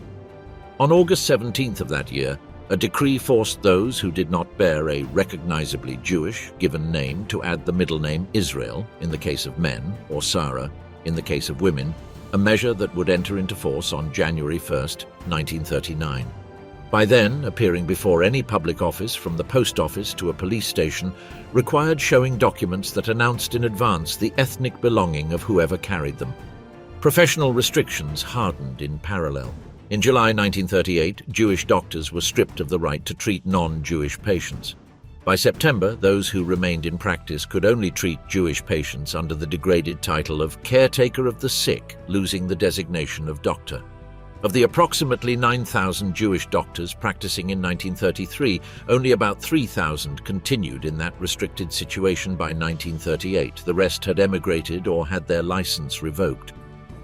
On August 17th of that year, a decree forced those who did not bear a recognizably Jewish given name to add the middle name Israel in the case of men, or Sarah in the case of women, a measure that would enter into force on January 1, 1939. By then, appearing before any public office, from the post office to a police station, required showing documents that announced in advance the ethnic belonging of whoever carried them. Professional restrictions hardened in parallel. In July 1938, Jewish doctors were stripped of the right to treat non-Jewish patients. By September, those who remained in practice could only treat Jewish patients under the degraded title of caretaker of the sick, losing the designation of doctor. Of the approximately 9,000 Jewish doctors practicing in 1933, only about 3,000 continued in that restricted situation by 1938. The rest had emigrated or had their license revoked.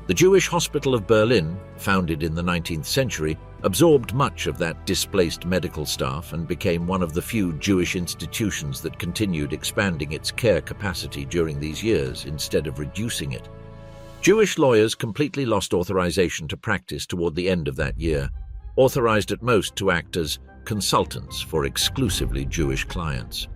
The Jewish Hospital of Berlin, founded in the 19th century, absorbed much of that displaced medical staff and became one of the few Jewish institutions that continued expanding its care capacity during these years instead of reducing it. Jewish lawyers completely lost authorization to practice toward the end of that year, authorized at most to act as consultants for exclusively Jewish clients.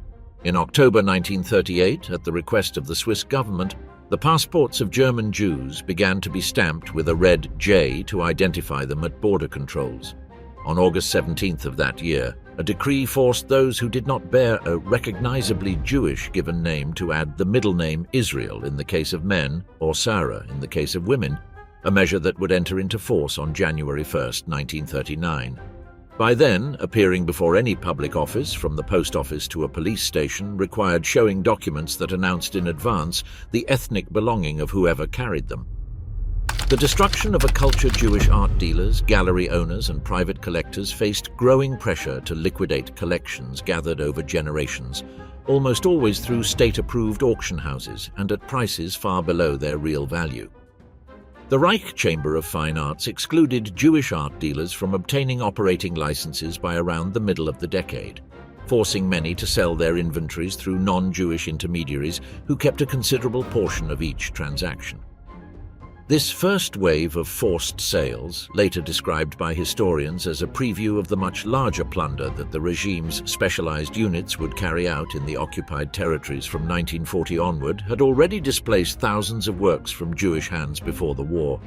In October 1938, at the request of the Swiss government, the passports of German Jews began to be stamped with a red J to identify them at border controls. On August 17th of that year, a decree forced those who did not bear a recognizably Jewish given name to add the middle name Israel in the case of men or Sarah in the case of women, a measure that would enter into force on January 1st, 1939. By then, appearing before any public office, from the post office to a police station, required showing documents that announced in advance the ethnic belonging of whoever carried them. The destruction of accultured Jewish art dealers, gallery owners, and private collectors faced growing pressure to liquidate collections gathered over generations, almost always through state-approved auction houses and at prices far below their real value. The Reich Chamber of Fine Arts excluded Jewish art dealers from obtaining operating licenses by around the middle of the decade, forcing many to sell their inventories through non-Jewish intermediaries who kept a considerable portion of each transaction. This first wave of forced sales, later described by historians as a preview of the much larger plunder that the regime's specialized units would carry out in the occupied territories from 1940 onward, had already displaced thousands of works from Jewish hands before the war,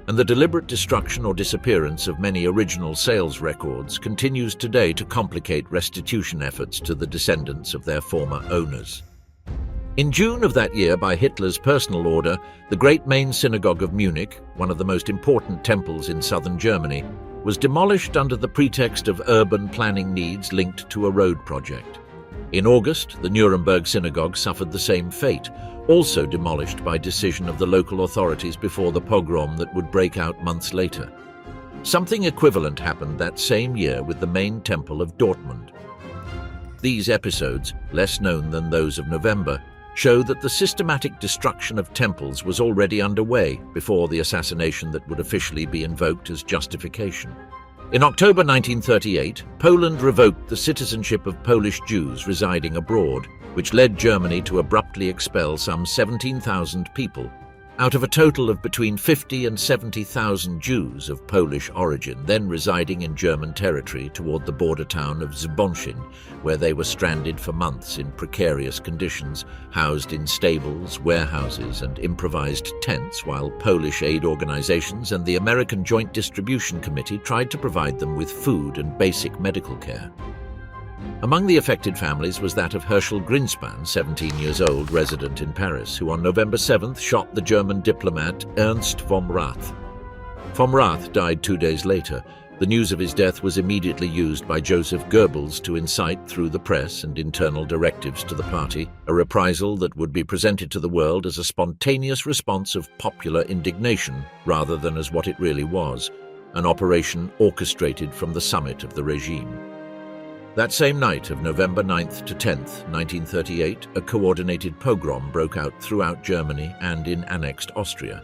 and the deliberate destruction or disappearance of many original sales records continues today to complicate restitution efforts to the descendants of their former owners. In June of that year, by Hitler's personal order, the Great Main Synagogue of Munich, one of the most important temples in southern Germany, was demolished under the pretext of urban planning needs linked to a road project. In August, the Nuremberg Synagogue suffered the same fate, also demolished by decision of the local authorities before the pogrom that would break out months later. Something equivalent happened that same year with the main temple of Dortmund. These episodes, less known than those of November, show that the systematic destruction of temples was already underway before the assassination that would officially be invoked as justification. In October 1938, Poland revoked the citizenship of Polish Jews residing abroad, which led Germany to abruptly expel some 17,000 people, out of a total of between 50 and 70,000 Jews of Polish origin then residing in German territory toward the border town of Zbonsin, where they were stranded for months in precarious conditions, housed in stables, warehouses, and improvised tents, while Polish aid organizations and the American Joint Distribution Committee tried to provide them with food and basic medical care. Among the affected families was that of Herschel Grinspan, 17 years old, resident in Paris, who on November 7th shot the German diplomat Ernst vom Rath. Vom Rath died 2 days later. The news of his death was immediately used by Joseph Goebbels to incite through the press and internal directives to the party, a reprisal that would be presented to the world as a spontaneous response of popular indignation rather than as what it really was, an operation orchestrated from the summit of the regime. That same night of November 9th to 10th, 1938, a coordinated pogrom broke out throughout Germany and in annexed Austria.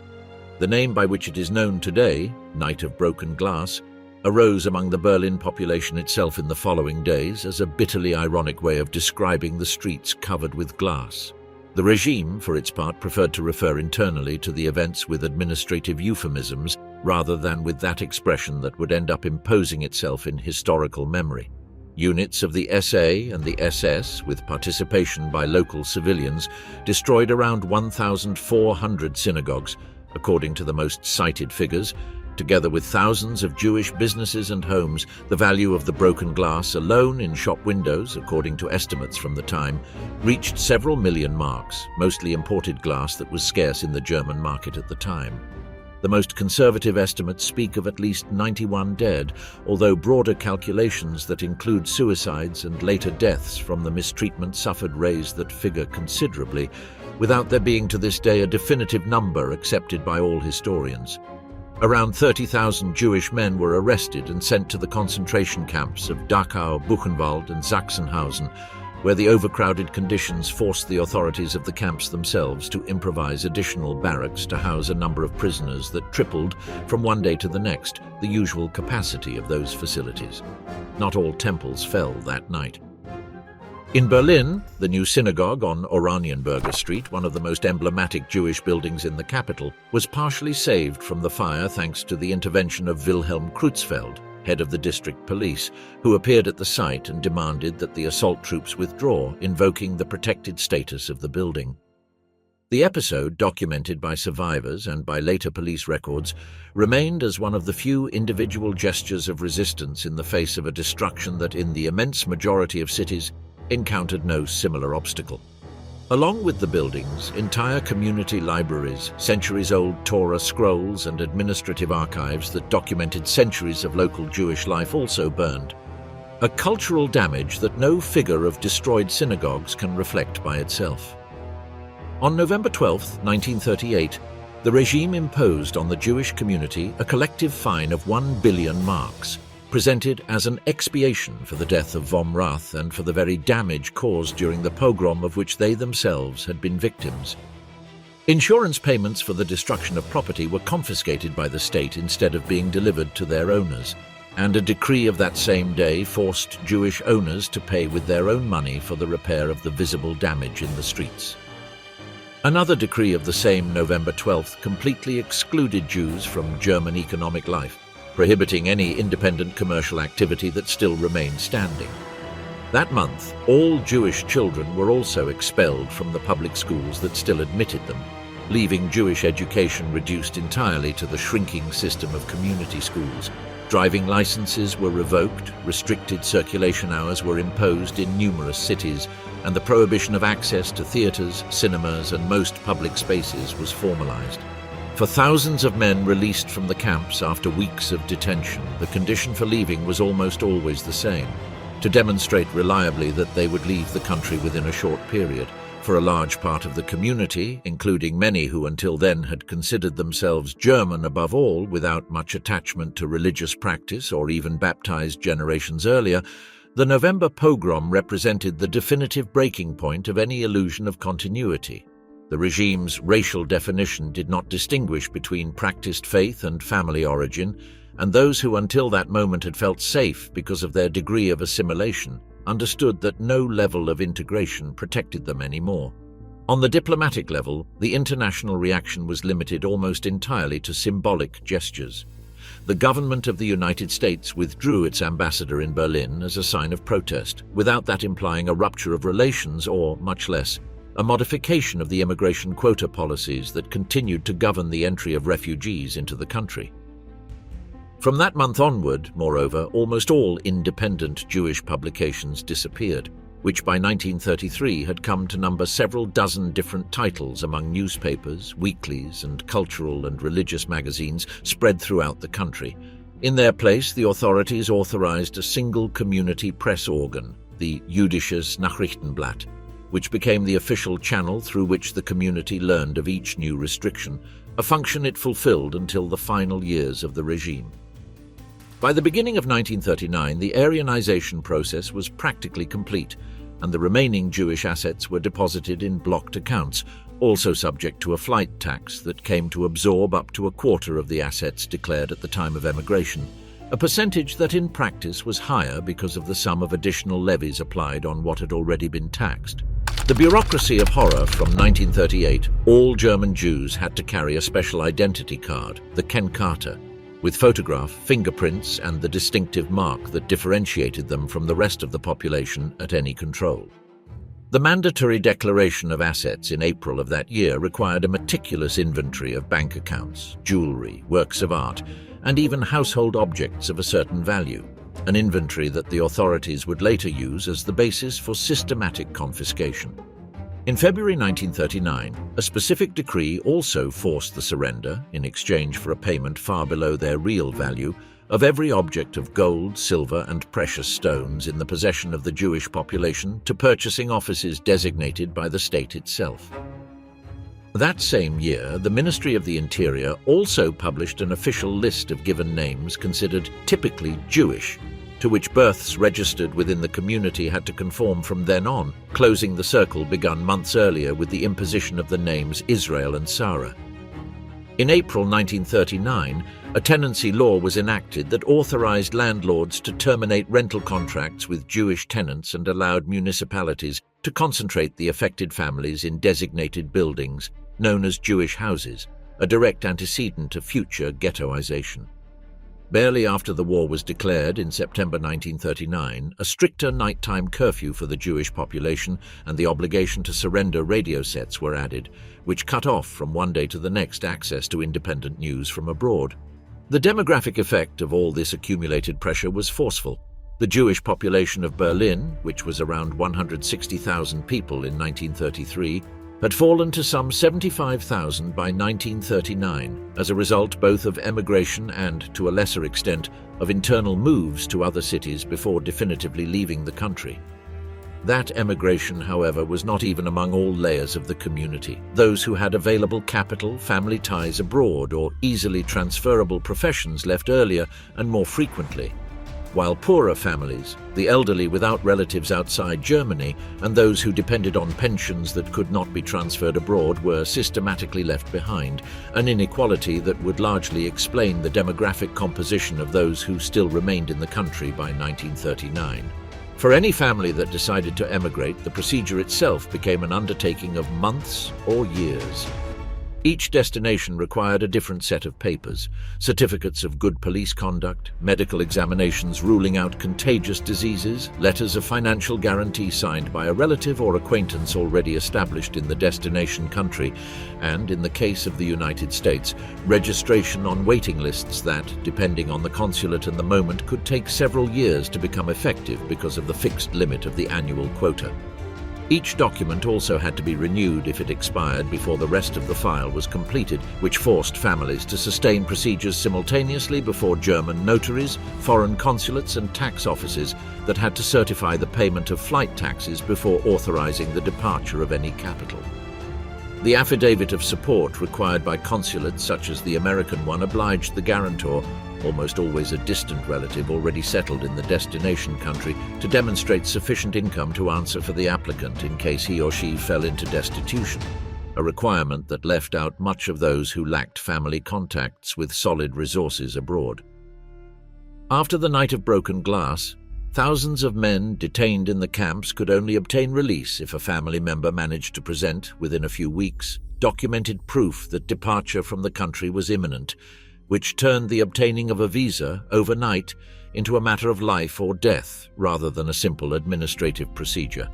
The name by which it is known today, Night of Broken Glass, arose among the Berlin population itself in the following days as a bitterly ironic way of describing the streets covered with glass. The regime, for its part, preferred to refer internally to the events with administrative euphemisms rather than with that expression that would end up imposing itself in historical memory. Units of the SA and the SS, with participation by local civilians, destroyed around 1,400 synagogues, according to the most cited figures. Together with thousands of Jewish businesses and homes, the value of the broken glass alone in shop windows, according to estimates from the time, reached several million marks, mostly imported glass that was scarce in the German market at the time. The most conservative estimates speak of at least 91 dead, although broader calculations that include suicides and later deaths from the mistreatment suffered raise that figure considerably, without there being to this day a definitive number accepted by all historians. Around 30,000 Jewish men were arrested and sent to the concentration camps of Dachau, Buchenwald, and Sachsenhausen, where the overcrowded conditions forced the authorities of the camps themselves to improvise additional barracks to house a number of prisoners that tripled, from one day to the next, the usual capacity of those facilities. Not all temples fell that night. In Berlin, the new synagogue on Oranienburger Street, one of the most emblematic Jewish buildings in the capital, was partially saved from the fire thanks to the intervention of Wilhelm Creutzfeldt, head of the district police, who appeared at the site and demanded that the assault troops withdraw, invoking the protected status of the building. The episode, documented by survivors and by later police records, remained as one of the few individual gestures of resistance in the face of a destruction that, in the immense majority of cities, encountered no similar obstacle. Along with the buildings, entire community libraries, centuries-old Torah scrolls and administrative archives that documented centuries of local Jewish life also burned. A cultural damage that no figure of destroyed synagogues can reflect by itself. On November 12, 1938, the regime imposed on the Jewish community a collective fine of 1 billion marks, presented as an expiation for the death of von Rath and for the very damage caused during the pogrom of which they themselves had been victims. Insurance payments for the destruction of property were confiscated by the state instead of being delivered to their owners, and a decree of that same day forced Jewish owners to pay with their own money for the repair of the visible damage in the streets. Another decree of the same November 12th completely excluded Jews from German economic life, prohibiting any independent commercial activity that still remained standing. That month, all Jewish children were also expelled from the public schools that still admitted them, leaving Jewish education reduced entirely to the shrinking system of community schools. Driving licenses were revoked, restricted circulation hours were imposed in numerous cities, and the prohibition of access to theaters, cinemas, and most public spaces was formalized. For thousands of men released from the camps after weeks of detention, the condition for leaving was almost always the same: to demonstrate reliably that they would leave the country within a short period. For a large part of the community, including many who until then had considered themselves German above all, without much attachment to religious practice or even baptized generations earlier, the November pogrom represented the definitive breaking point of any illusion of continuity. The regime's racial definition did not distinguish between practiced faith and family origin, and those who until that moment had felt safe because of their degree of assimilation understood that no level of integration protected them anymore. On the diplomatic level, the international reaction was limited almost entirely to symbolic gestures. The government of the United States withdrew its ambassador in Berlin as a sign of protest, without that implying a rupture of relations or, much less, a modification of the immigration quota policies that continued to govern the entry of refugees into the country. From that month onward, moreover, almost all independent Jewish publications disappeared, which by 1933 had come to number several dozen different titles among newspapers, weeklies, and cultural and religious magazines spread throughout the country. In their place, the authorities authorized a single community press organ, the Jüdisches Nachrichtenblatt, which became the official channel through which the community learned of each new restriction, a function it fulfilled until the final years of the regime. By the beginning of 1939, the Aryanization process was practically complete, and the remaining Jewish assets were deposited in blocked accounts, also subject to a flight tax that came to absorb up to a quarter of the assets declared at the time of emigration, a percentage that in practice was higher because of the sum of additional levies applied on what had already been taxed. The bureaucracy of horror from 1938, all German Jews had to carry a special identity card, the Kennkarte, with photograph, fingerprints, and the distinctive mark that differentiated them from the rest of the population at any control. The mandatory declaration of assets in April of that year required a meticulous inventory of bank accounts, jewelry, works of art, and even household objects of a certain value, an inventory that the authorities would later use as the basis for systematic confiscation. In February 1939, a specific decree also forced the surrender, in exchange for a payment far below their real value, of every object of gold, silver, and precious stones in the possession of the Jewish population to purchasing offices designated by the state itself. That same year, the Ministry of the Interior also published an official list of given names considered typically Jewish, to which births registered within the community had to conform from then on, closing the circle begun months earlier with the imposition of the names Israel and Sarah. In April 1939, a tenancy law was enacted that authorized landlords to terminate rental contracts with Jewish tenants and allowed municipalities to concentrate the affected families in designated buildings, known as Jewish houses, a direct antecedent to future ghettoization. Barely after the war was declared in September 1939, a stricter nighttime curfew for the Jewish population and the obligation to surrender radio sets were added, which cut off from one day to the next access to independent news from abroad. The demographic effect of all this accumulated pressure was forceful. The Jewish population of Berlin, which was around 160,000 people in 1933, had fallen to some 75,000 by 1939 as a result both of emigration and, to a lesser extent, of internal moves to other cities before definitively leaving the country. That emigration, however, was not even among all layers of the community. Those who had available capital, family ties abroad, or easily transferable professions left earlier and more frequently, while poorer families, the elderly without relatives outside Germany, and those who depended on pensions that could not be transferred abroad were systematically left behind, an inequality that would largely explain the demographic composition of those who still remained in the country by 1939. For any family that decided to emigrate, the procedure itself became an undertaking of months or years. Each destination required a different set of papers: certificates of good police conduct, medical examinations ruling out contagious diseases, letters of financial guarantee signed by a relative or acquaintance already established in the destination country, and, in the case of the United States, registration on waiting lists that, depending on the consulate and the moment, could take several years to become effective because of the fixed limit of the annual quota. Each document also had to be renewed if it expired before the rest of the file was completed, which forced families to sustain procedures simultaneously before German notaries, foreign consulates and tax offices that had to certify the payment of flight taxes before authorizing the departure of any capital. The affidavit of support required by consulates such as the American one obliged the guarantor, almost always a distant relative already settled in the destination country, to demonstrate sufficient income to answer for the applicant in case he or she fell into destitution, a requirement that left out much of those who lacked family contacts with solid resources abroad. After the night of broken glass, thousands of men detained in the camps could only obtain release if a family member managed to present, within a few weeks, documented proof that departure from the country was imminent, which turned the obtaining of a visa overnight into a matter of life or death rather than a simple administrative procedure.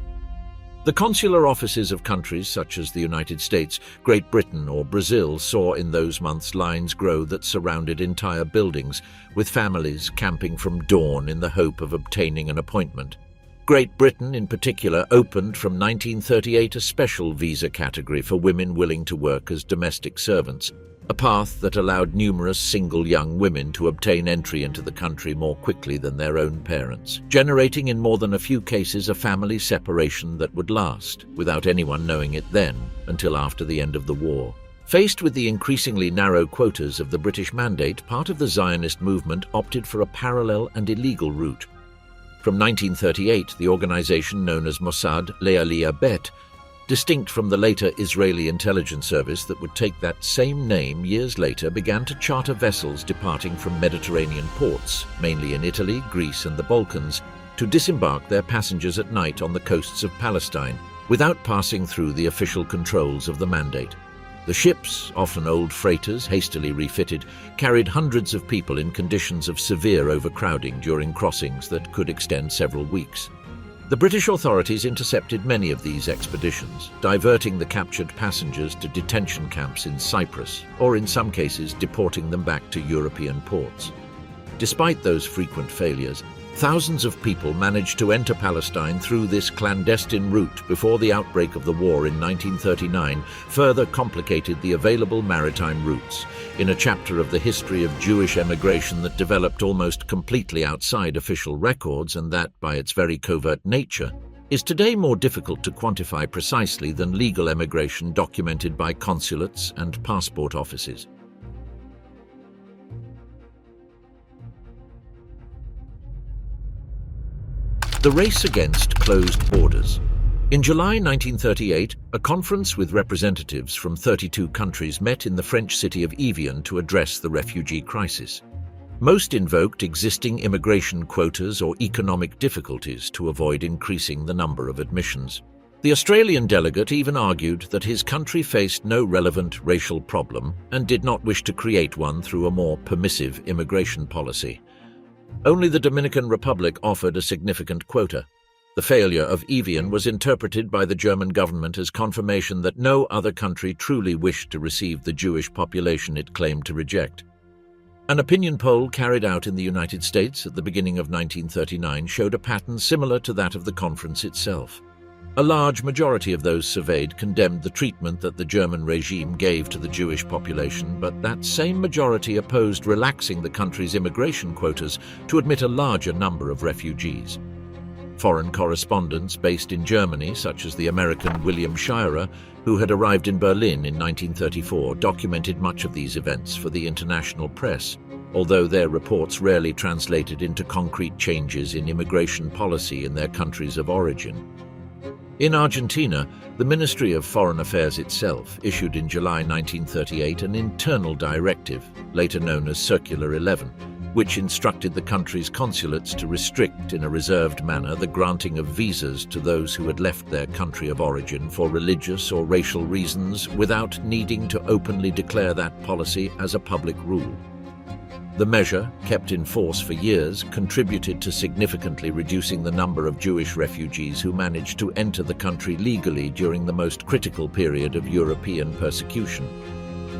The consular offices of countries such as the United States, Great Britain or Brazil saw in those months lines grow that surrounded entire buildings, with families camping from dawn in the hope of obtaining an appointment. Great Britain, in particular, opened from 1938 a special visa category for women willing to work as domestic servants, a path that allowed numerous single young women to obtain entry into the country more quickly than their own parents, generating in more than a few cases a family separation that would last, without anyone knowing it then, until after the end of the war. Faced with the increasingly narrow quotas of the British Mandate, part of the Zionist movement opted for a parallel and illegal route. From 1938, the organization known as Mossad Le'aliyah Bet, distinct from the later Israeli intelligence service that would take that same name years later, began to charter vessels departing from Mediterranean ports, mainly in Italy, Greece and the Balkans, to disembark their passengers at night on the coasts of Palestine, without passing through the official controls of the Mandate. The ships, often old freighters hastily refitted, carried hundreds of people in conditions of severe overcrowding during crossings that could extend several weeks. The British authorities intercepted many of these expeditions, diverting the captured passengers to detention camps in Cyprus, or in some cases deporting them back to European ports. Despite those frequent failures, thousands of people managed to enter Palestine through this clandestine route before the outbreak of the war in 1939 further complicated the available maritime routes, in a chapter of the history of Jewish emigration that developed almost completely outside official records and that, by its very covert nature, is today more difficult to quantify precisely than legal emigration documented by consulates and passport offices. The race against closed borders. In July 1938, a conference with representatives from 32 countries met in the French city of Evian to address the refugee crisis. Most invoked existing immigration quotas or economic difficulties to avoid increasing the number of admissions. The Australian delegate even argued that his country faced no relevant racial problem and did not wish to create one through a more permissive immigration policy. Only the Dominican Republic offered a significant quota. The failure of Evian was interpreted by the German government as confirmation that no other country truly wished to receive the Jewish population it claimed to reject. An opinion poll carried out in the United States at the beginning of 1939 showed a pattern similar to that of the conference itself. A large majority of those surveyed condemned the treatment that the German regime gave to the Jewish population, but that same majority opposed relaxing the country's immigration quotas to admit a larger number of refugees. Foreign correspondents based in Germany, such as the American William Shirer, who had arrived in Berlin in 1934, documented much of these events for the international press, although their reports rarely translated into concrete changes in immigration policy in their countries of origin. In Argentina, the Ministry of Foreign Affairs itself issued in July 1938 an internal directive, later known as Circular 11, which instructed the country's consulates to restrict in a reserved manner the granting of visas to those who had left their country of origin for religious or racial reasons without needing to openly declare that policy as a public rule. The measure, kept in force for years, contributed to significantly reducing the number of Jewish refugees who managed to enter the country legally during the most critical period of European persecution.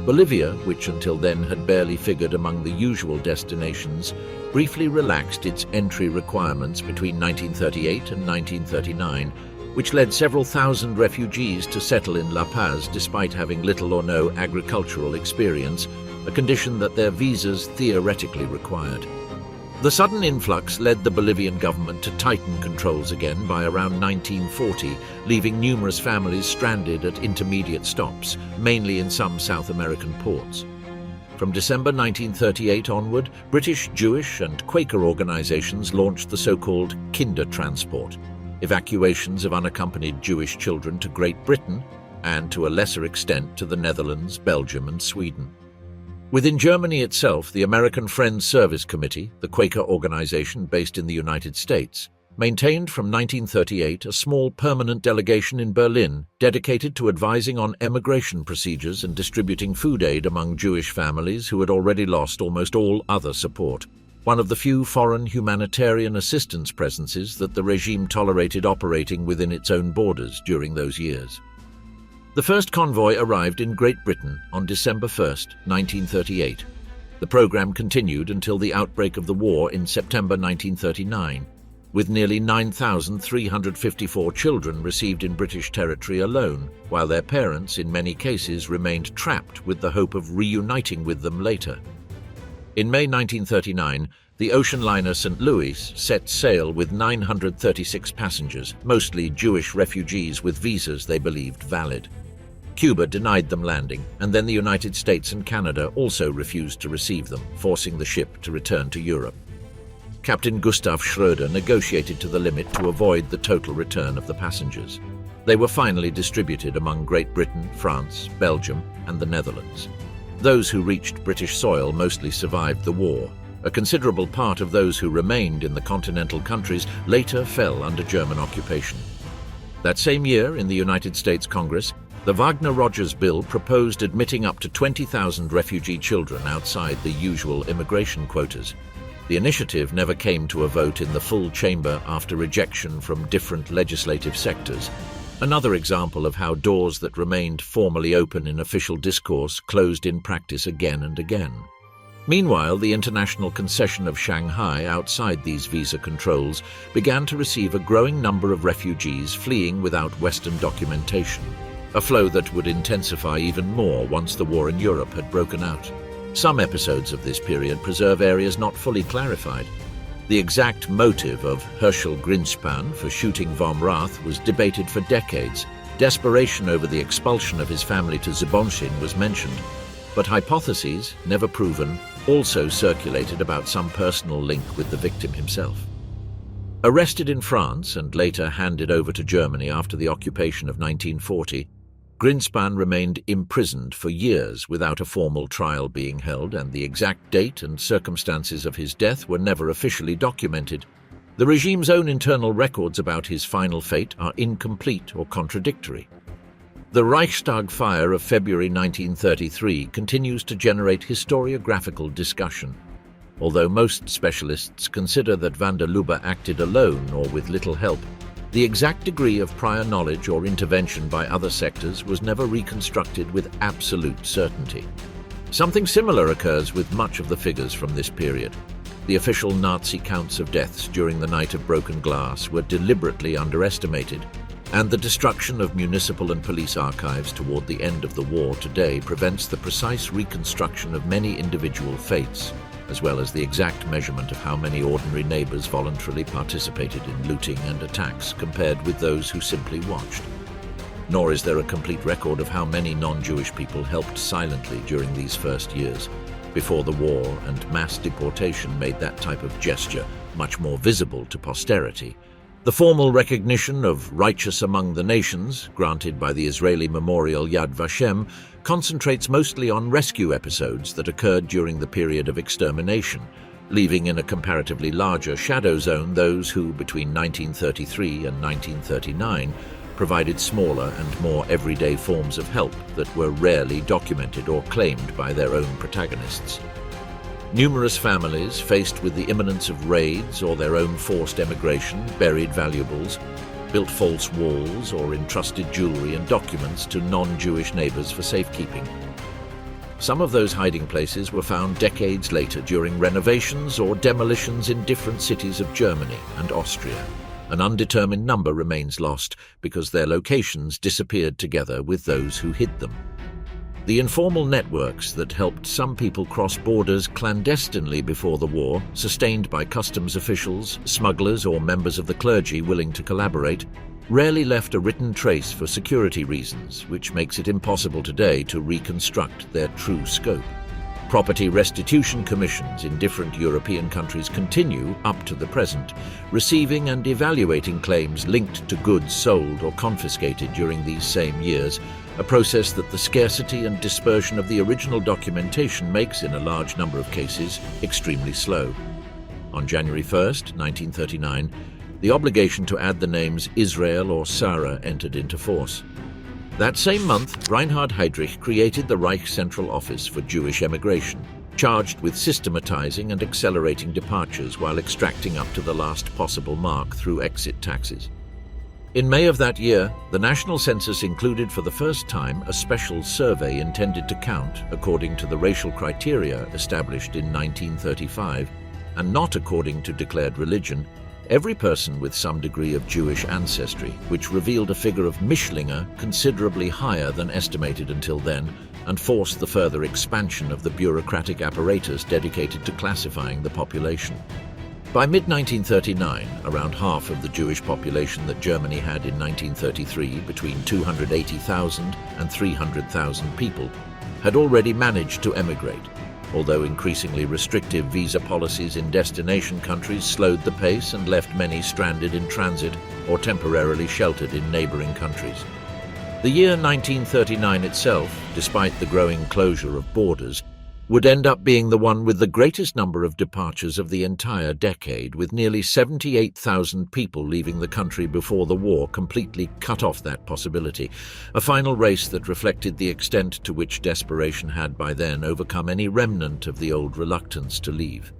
Bolivia, which until then had barely figured among the usual destinations, briefly relaxed its entry requirements between 1938 and 1939, which led several thousand refugees to settle in La Paz despite having little or no agricultural experience, a condition that their visas theoretically required. The sudden influx led the Bolivian government to tighten controls again by around 1940, leaving numerous families stranded at intermediate stops, mainly in some South American ports. From December 1938 onward, British, Jewish and Quaker organizations launched the so-called Kindertransport, evacuations of unaccompanied Jewish children to Great Britain and, to a lesser extent, to the Netherlands, Belgium and Sweden. Within Germany itself, the American Friends Service Committee, the Quaker organization based in the United States, maintained from 1938 a small permanent delegation in Berlin dedicated to advising on emigration procedures and distributing food aid among Jewish families who had already lost almost all other support, one of the few foreign humanitarian assistance presences that the regime tolerated operating within its own borders during those years. The first convoy arrived in Great Britain on December 1, 1938. The program continued until the outbreak of the war in September 1939, with nearly 9,354 children received in British territory alone, while their parents in many cases remained trapped with the hope of reuniting with them later. In May 1939, the ocean liner St. Louis set sail with 936 passengers, mostly Jewish refugees with visas they believed valid. Cuba denied them landing, and then the United States and Canada also refused to receive them, forcing the ship to return to Europe. Captain Gustav Schröder negotiated to the limit to avoid the total return of the passengers. They were finally distributed among Great Britain, France, Belgium, and the Netherlands. Those who reached British soil mostly survived the war. A considerable part of those who remained in the continental countries later fell under German occupation. That same year, in the United States Congress, the Wagner-Rogers bill proposed admitting up to 20,000 refugee children outside the usual immigration quotas. The initiative never came to a vote in the full chamber after rejection from different legislative sectors. Another example of how doors that remained formally open in official discourse closed in practice again and again. Meanwhile, the international concession of Shanghai outside these visa controls began to receive a growing number of refugees fleeing without Western documentation, a flow that would intensify even more once the war in Europe had broken out. Some episodes of this period preserve areas not fully clarified. The exact motive of Herschel Greenspan for shooting vom Rath was debated for decades. Desperation over the expulsion of his family to Zibonshin was mentioned, but hypotheses, never proven, also circulated about some personal link with the victim himself. Arrested in France and later handed over to Germany after the occupation of 1940, Greenspan remained imprisoned for years without a formal trial being held, and the exact date and circumstances of his death were never officially documented. The regime's own internal records about his final fate are incomplete or contradictory. The Reichstag fire of February 1933 continues to generate historiographical discussion. Although most specialists consider that van der Lubbe acted alone or with little help, the exact degree of prior knowledge or intervention by other sectors was never reconstructed with absolute certainty. Something similar occurs with much of the figures from this period. The official Nazi counts of deaths during the Night of Broken Glass were deliberately underestimated, and the destruction of municipal and police archives toward the end of the war today prevents the precise reconstruction of many individual fates, as well as the exact measurement of how many ordinary neighbors voluntarily participated in looting and attacks compared with those who simply watched. Nor is there a complete record of how many non-Jewish people helped silently during these first years, before the war and mass deportation made that type of gesture much more visible to posterity. The formal recognition of righteous among the nations, granted by the Israeli memorial Yad Vashem, concentrates mostly on rescue episodes that occurred during the period of extermination, leaving in a comparatively larger shadow zone those who, between 1933 and 1939, provided smaller and more everyday forms of help that were rarely documented or claimed by their own protagonists. Numerous families, faced with the imminence of raids or their own forced emigration, buried valuables, built false walls, or entrusted jewelry and documents to non-Jewish neighbors for safekeeping. Some of those hiding places were found decades later during renovations or demolitions in different cities of Germany and Austria. An undetermined number remains lost because their locations disappeared together with those who hid them. The informal networks that helped some people cross borders clandestinely before the war, sustained by customs officials, smugglers, or members of the clergy willing to collaborate, rarely left a written trace for security reasons, which makes it impossible today to reconstruct their true scope. Property restitution commissions in different European countries continue up to the present, receiving and evaluating claims linked to goods sold or confiscated during these same years, a process that the scarcity and dispersion of the original documentation makes, in a large number of cases, extremely slow. On January 1st, 1939, the obligation to add the names Israel or Sarah entered into force. That same month, Reinhard Heydrich created the Reich Central Office for Jewish Emigration, charged with systematizing and accelerating departures while extracting up to the last possible mark through exit taxes. In May of that year, the National Census included for the first time a special survey intended to count according to the racial criteria established in 1935, and not according to declared religion, every person with some degree of Jewish ancestry, which revealed a figure of Mischlinge considerably higher than estimated until then, and forced the further expansion of the bureaucratic apparatus dedicated to classifying the population. By mid-1939, around half of the Jewish population that Germany had in 1933, between 280,000 and 300,000 people, had already managed to emigrate, although increasingly restrictive visa policies in destination countries slowed the pace and left many stranded in transit or temporarily sheltered in neighboring countries. The year 1939 itself, despite the growing closure of borders, would end up being the one with the greatest number of departures of the entire decade, with nearly 78,000 people leaving the country before the war completely cut off that possibility, a final race that reflected the extent to which desperation had by then overcome any remnant of the old reluctance to leave.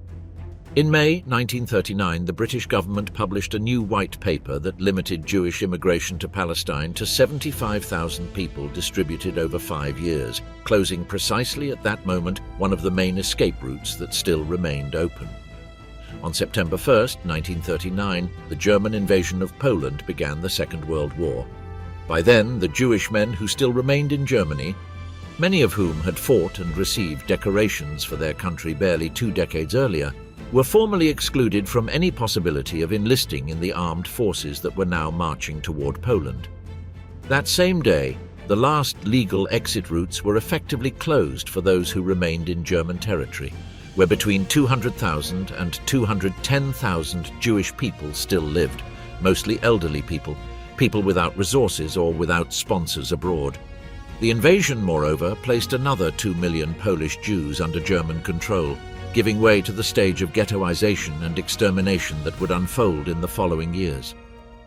In May 1939, the British government published a new white paper that limited Jewish immigration to Palestine to 75,000 people distributed over 5 years, closing precisely at that moment one of the main escape routes that still remained open. On September 1st, 1939, the German invasion of Poland began the Second World War. By then, the Jewish men who still remained in Germany, many of whom had fought and received decorations for their country barely 2 decades earlier, were formally excluded from any possibility of enlisting in the armed forces that were now marching toward Poland. That same day, the last legal exit routes were effectively closed for those who remained in German territory, where between 200,000 and 210,000 Jewish people still lived, mostly elderly people, people without resources or without sponsors abroad. The invasion, moreover, placed another 2 million Polish Jews under German control, giving way to the stage of ghettoization and extermination that would unfold in the following years.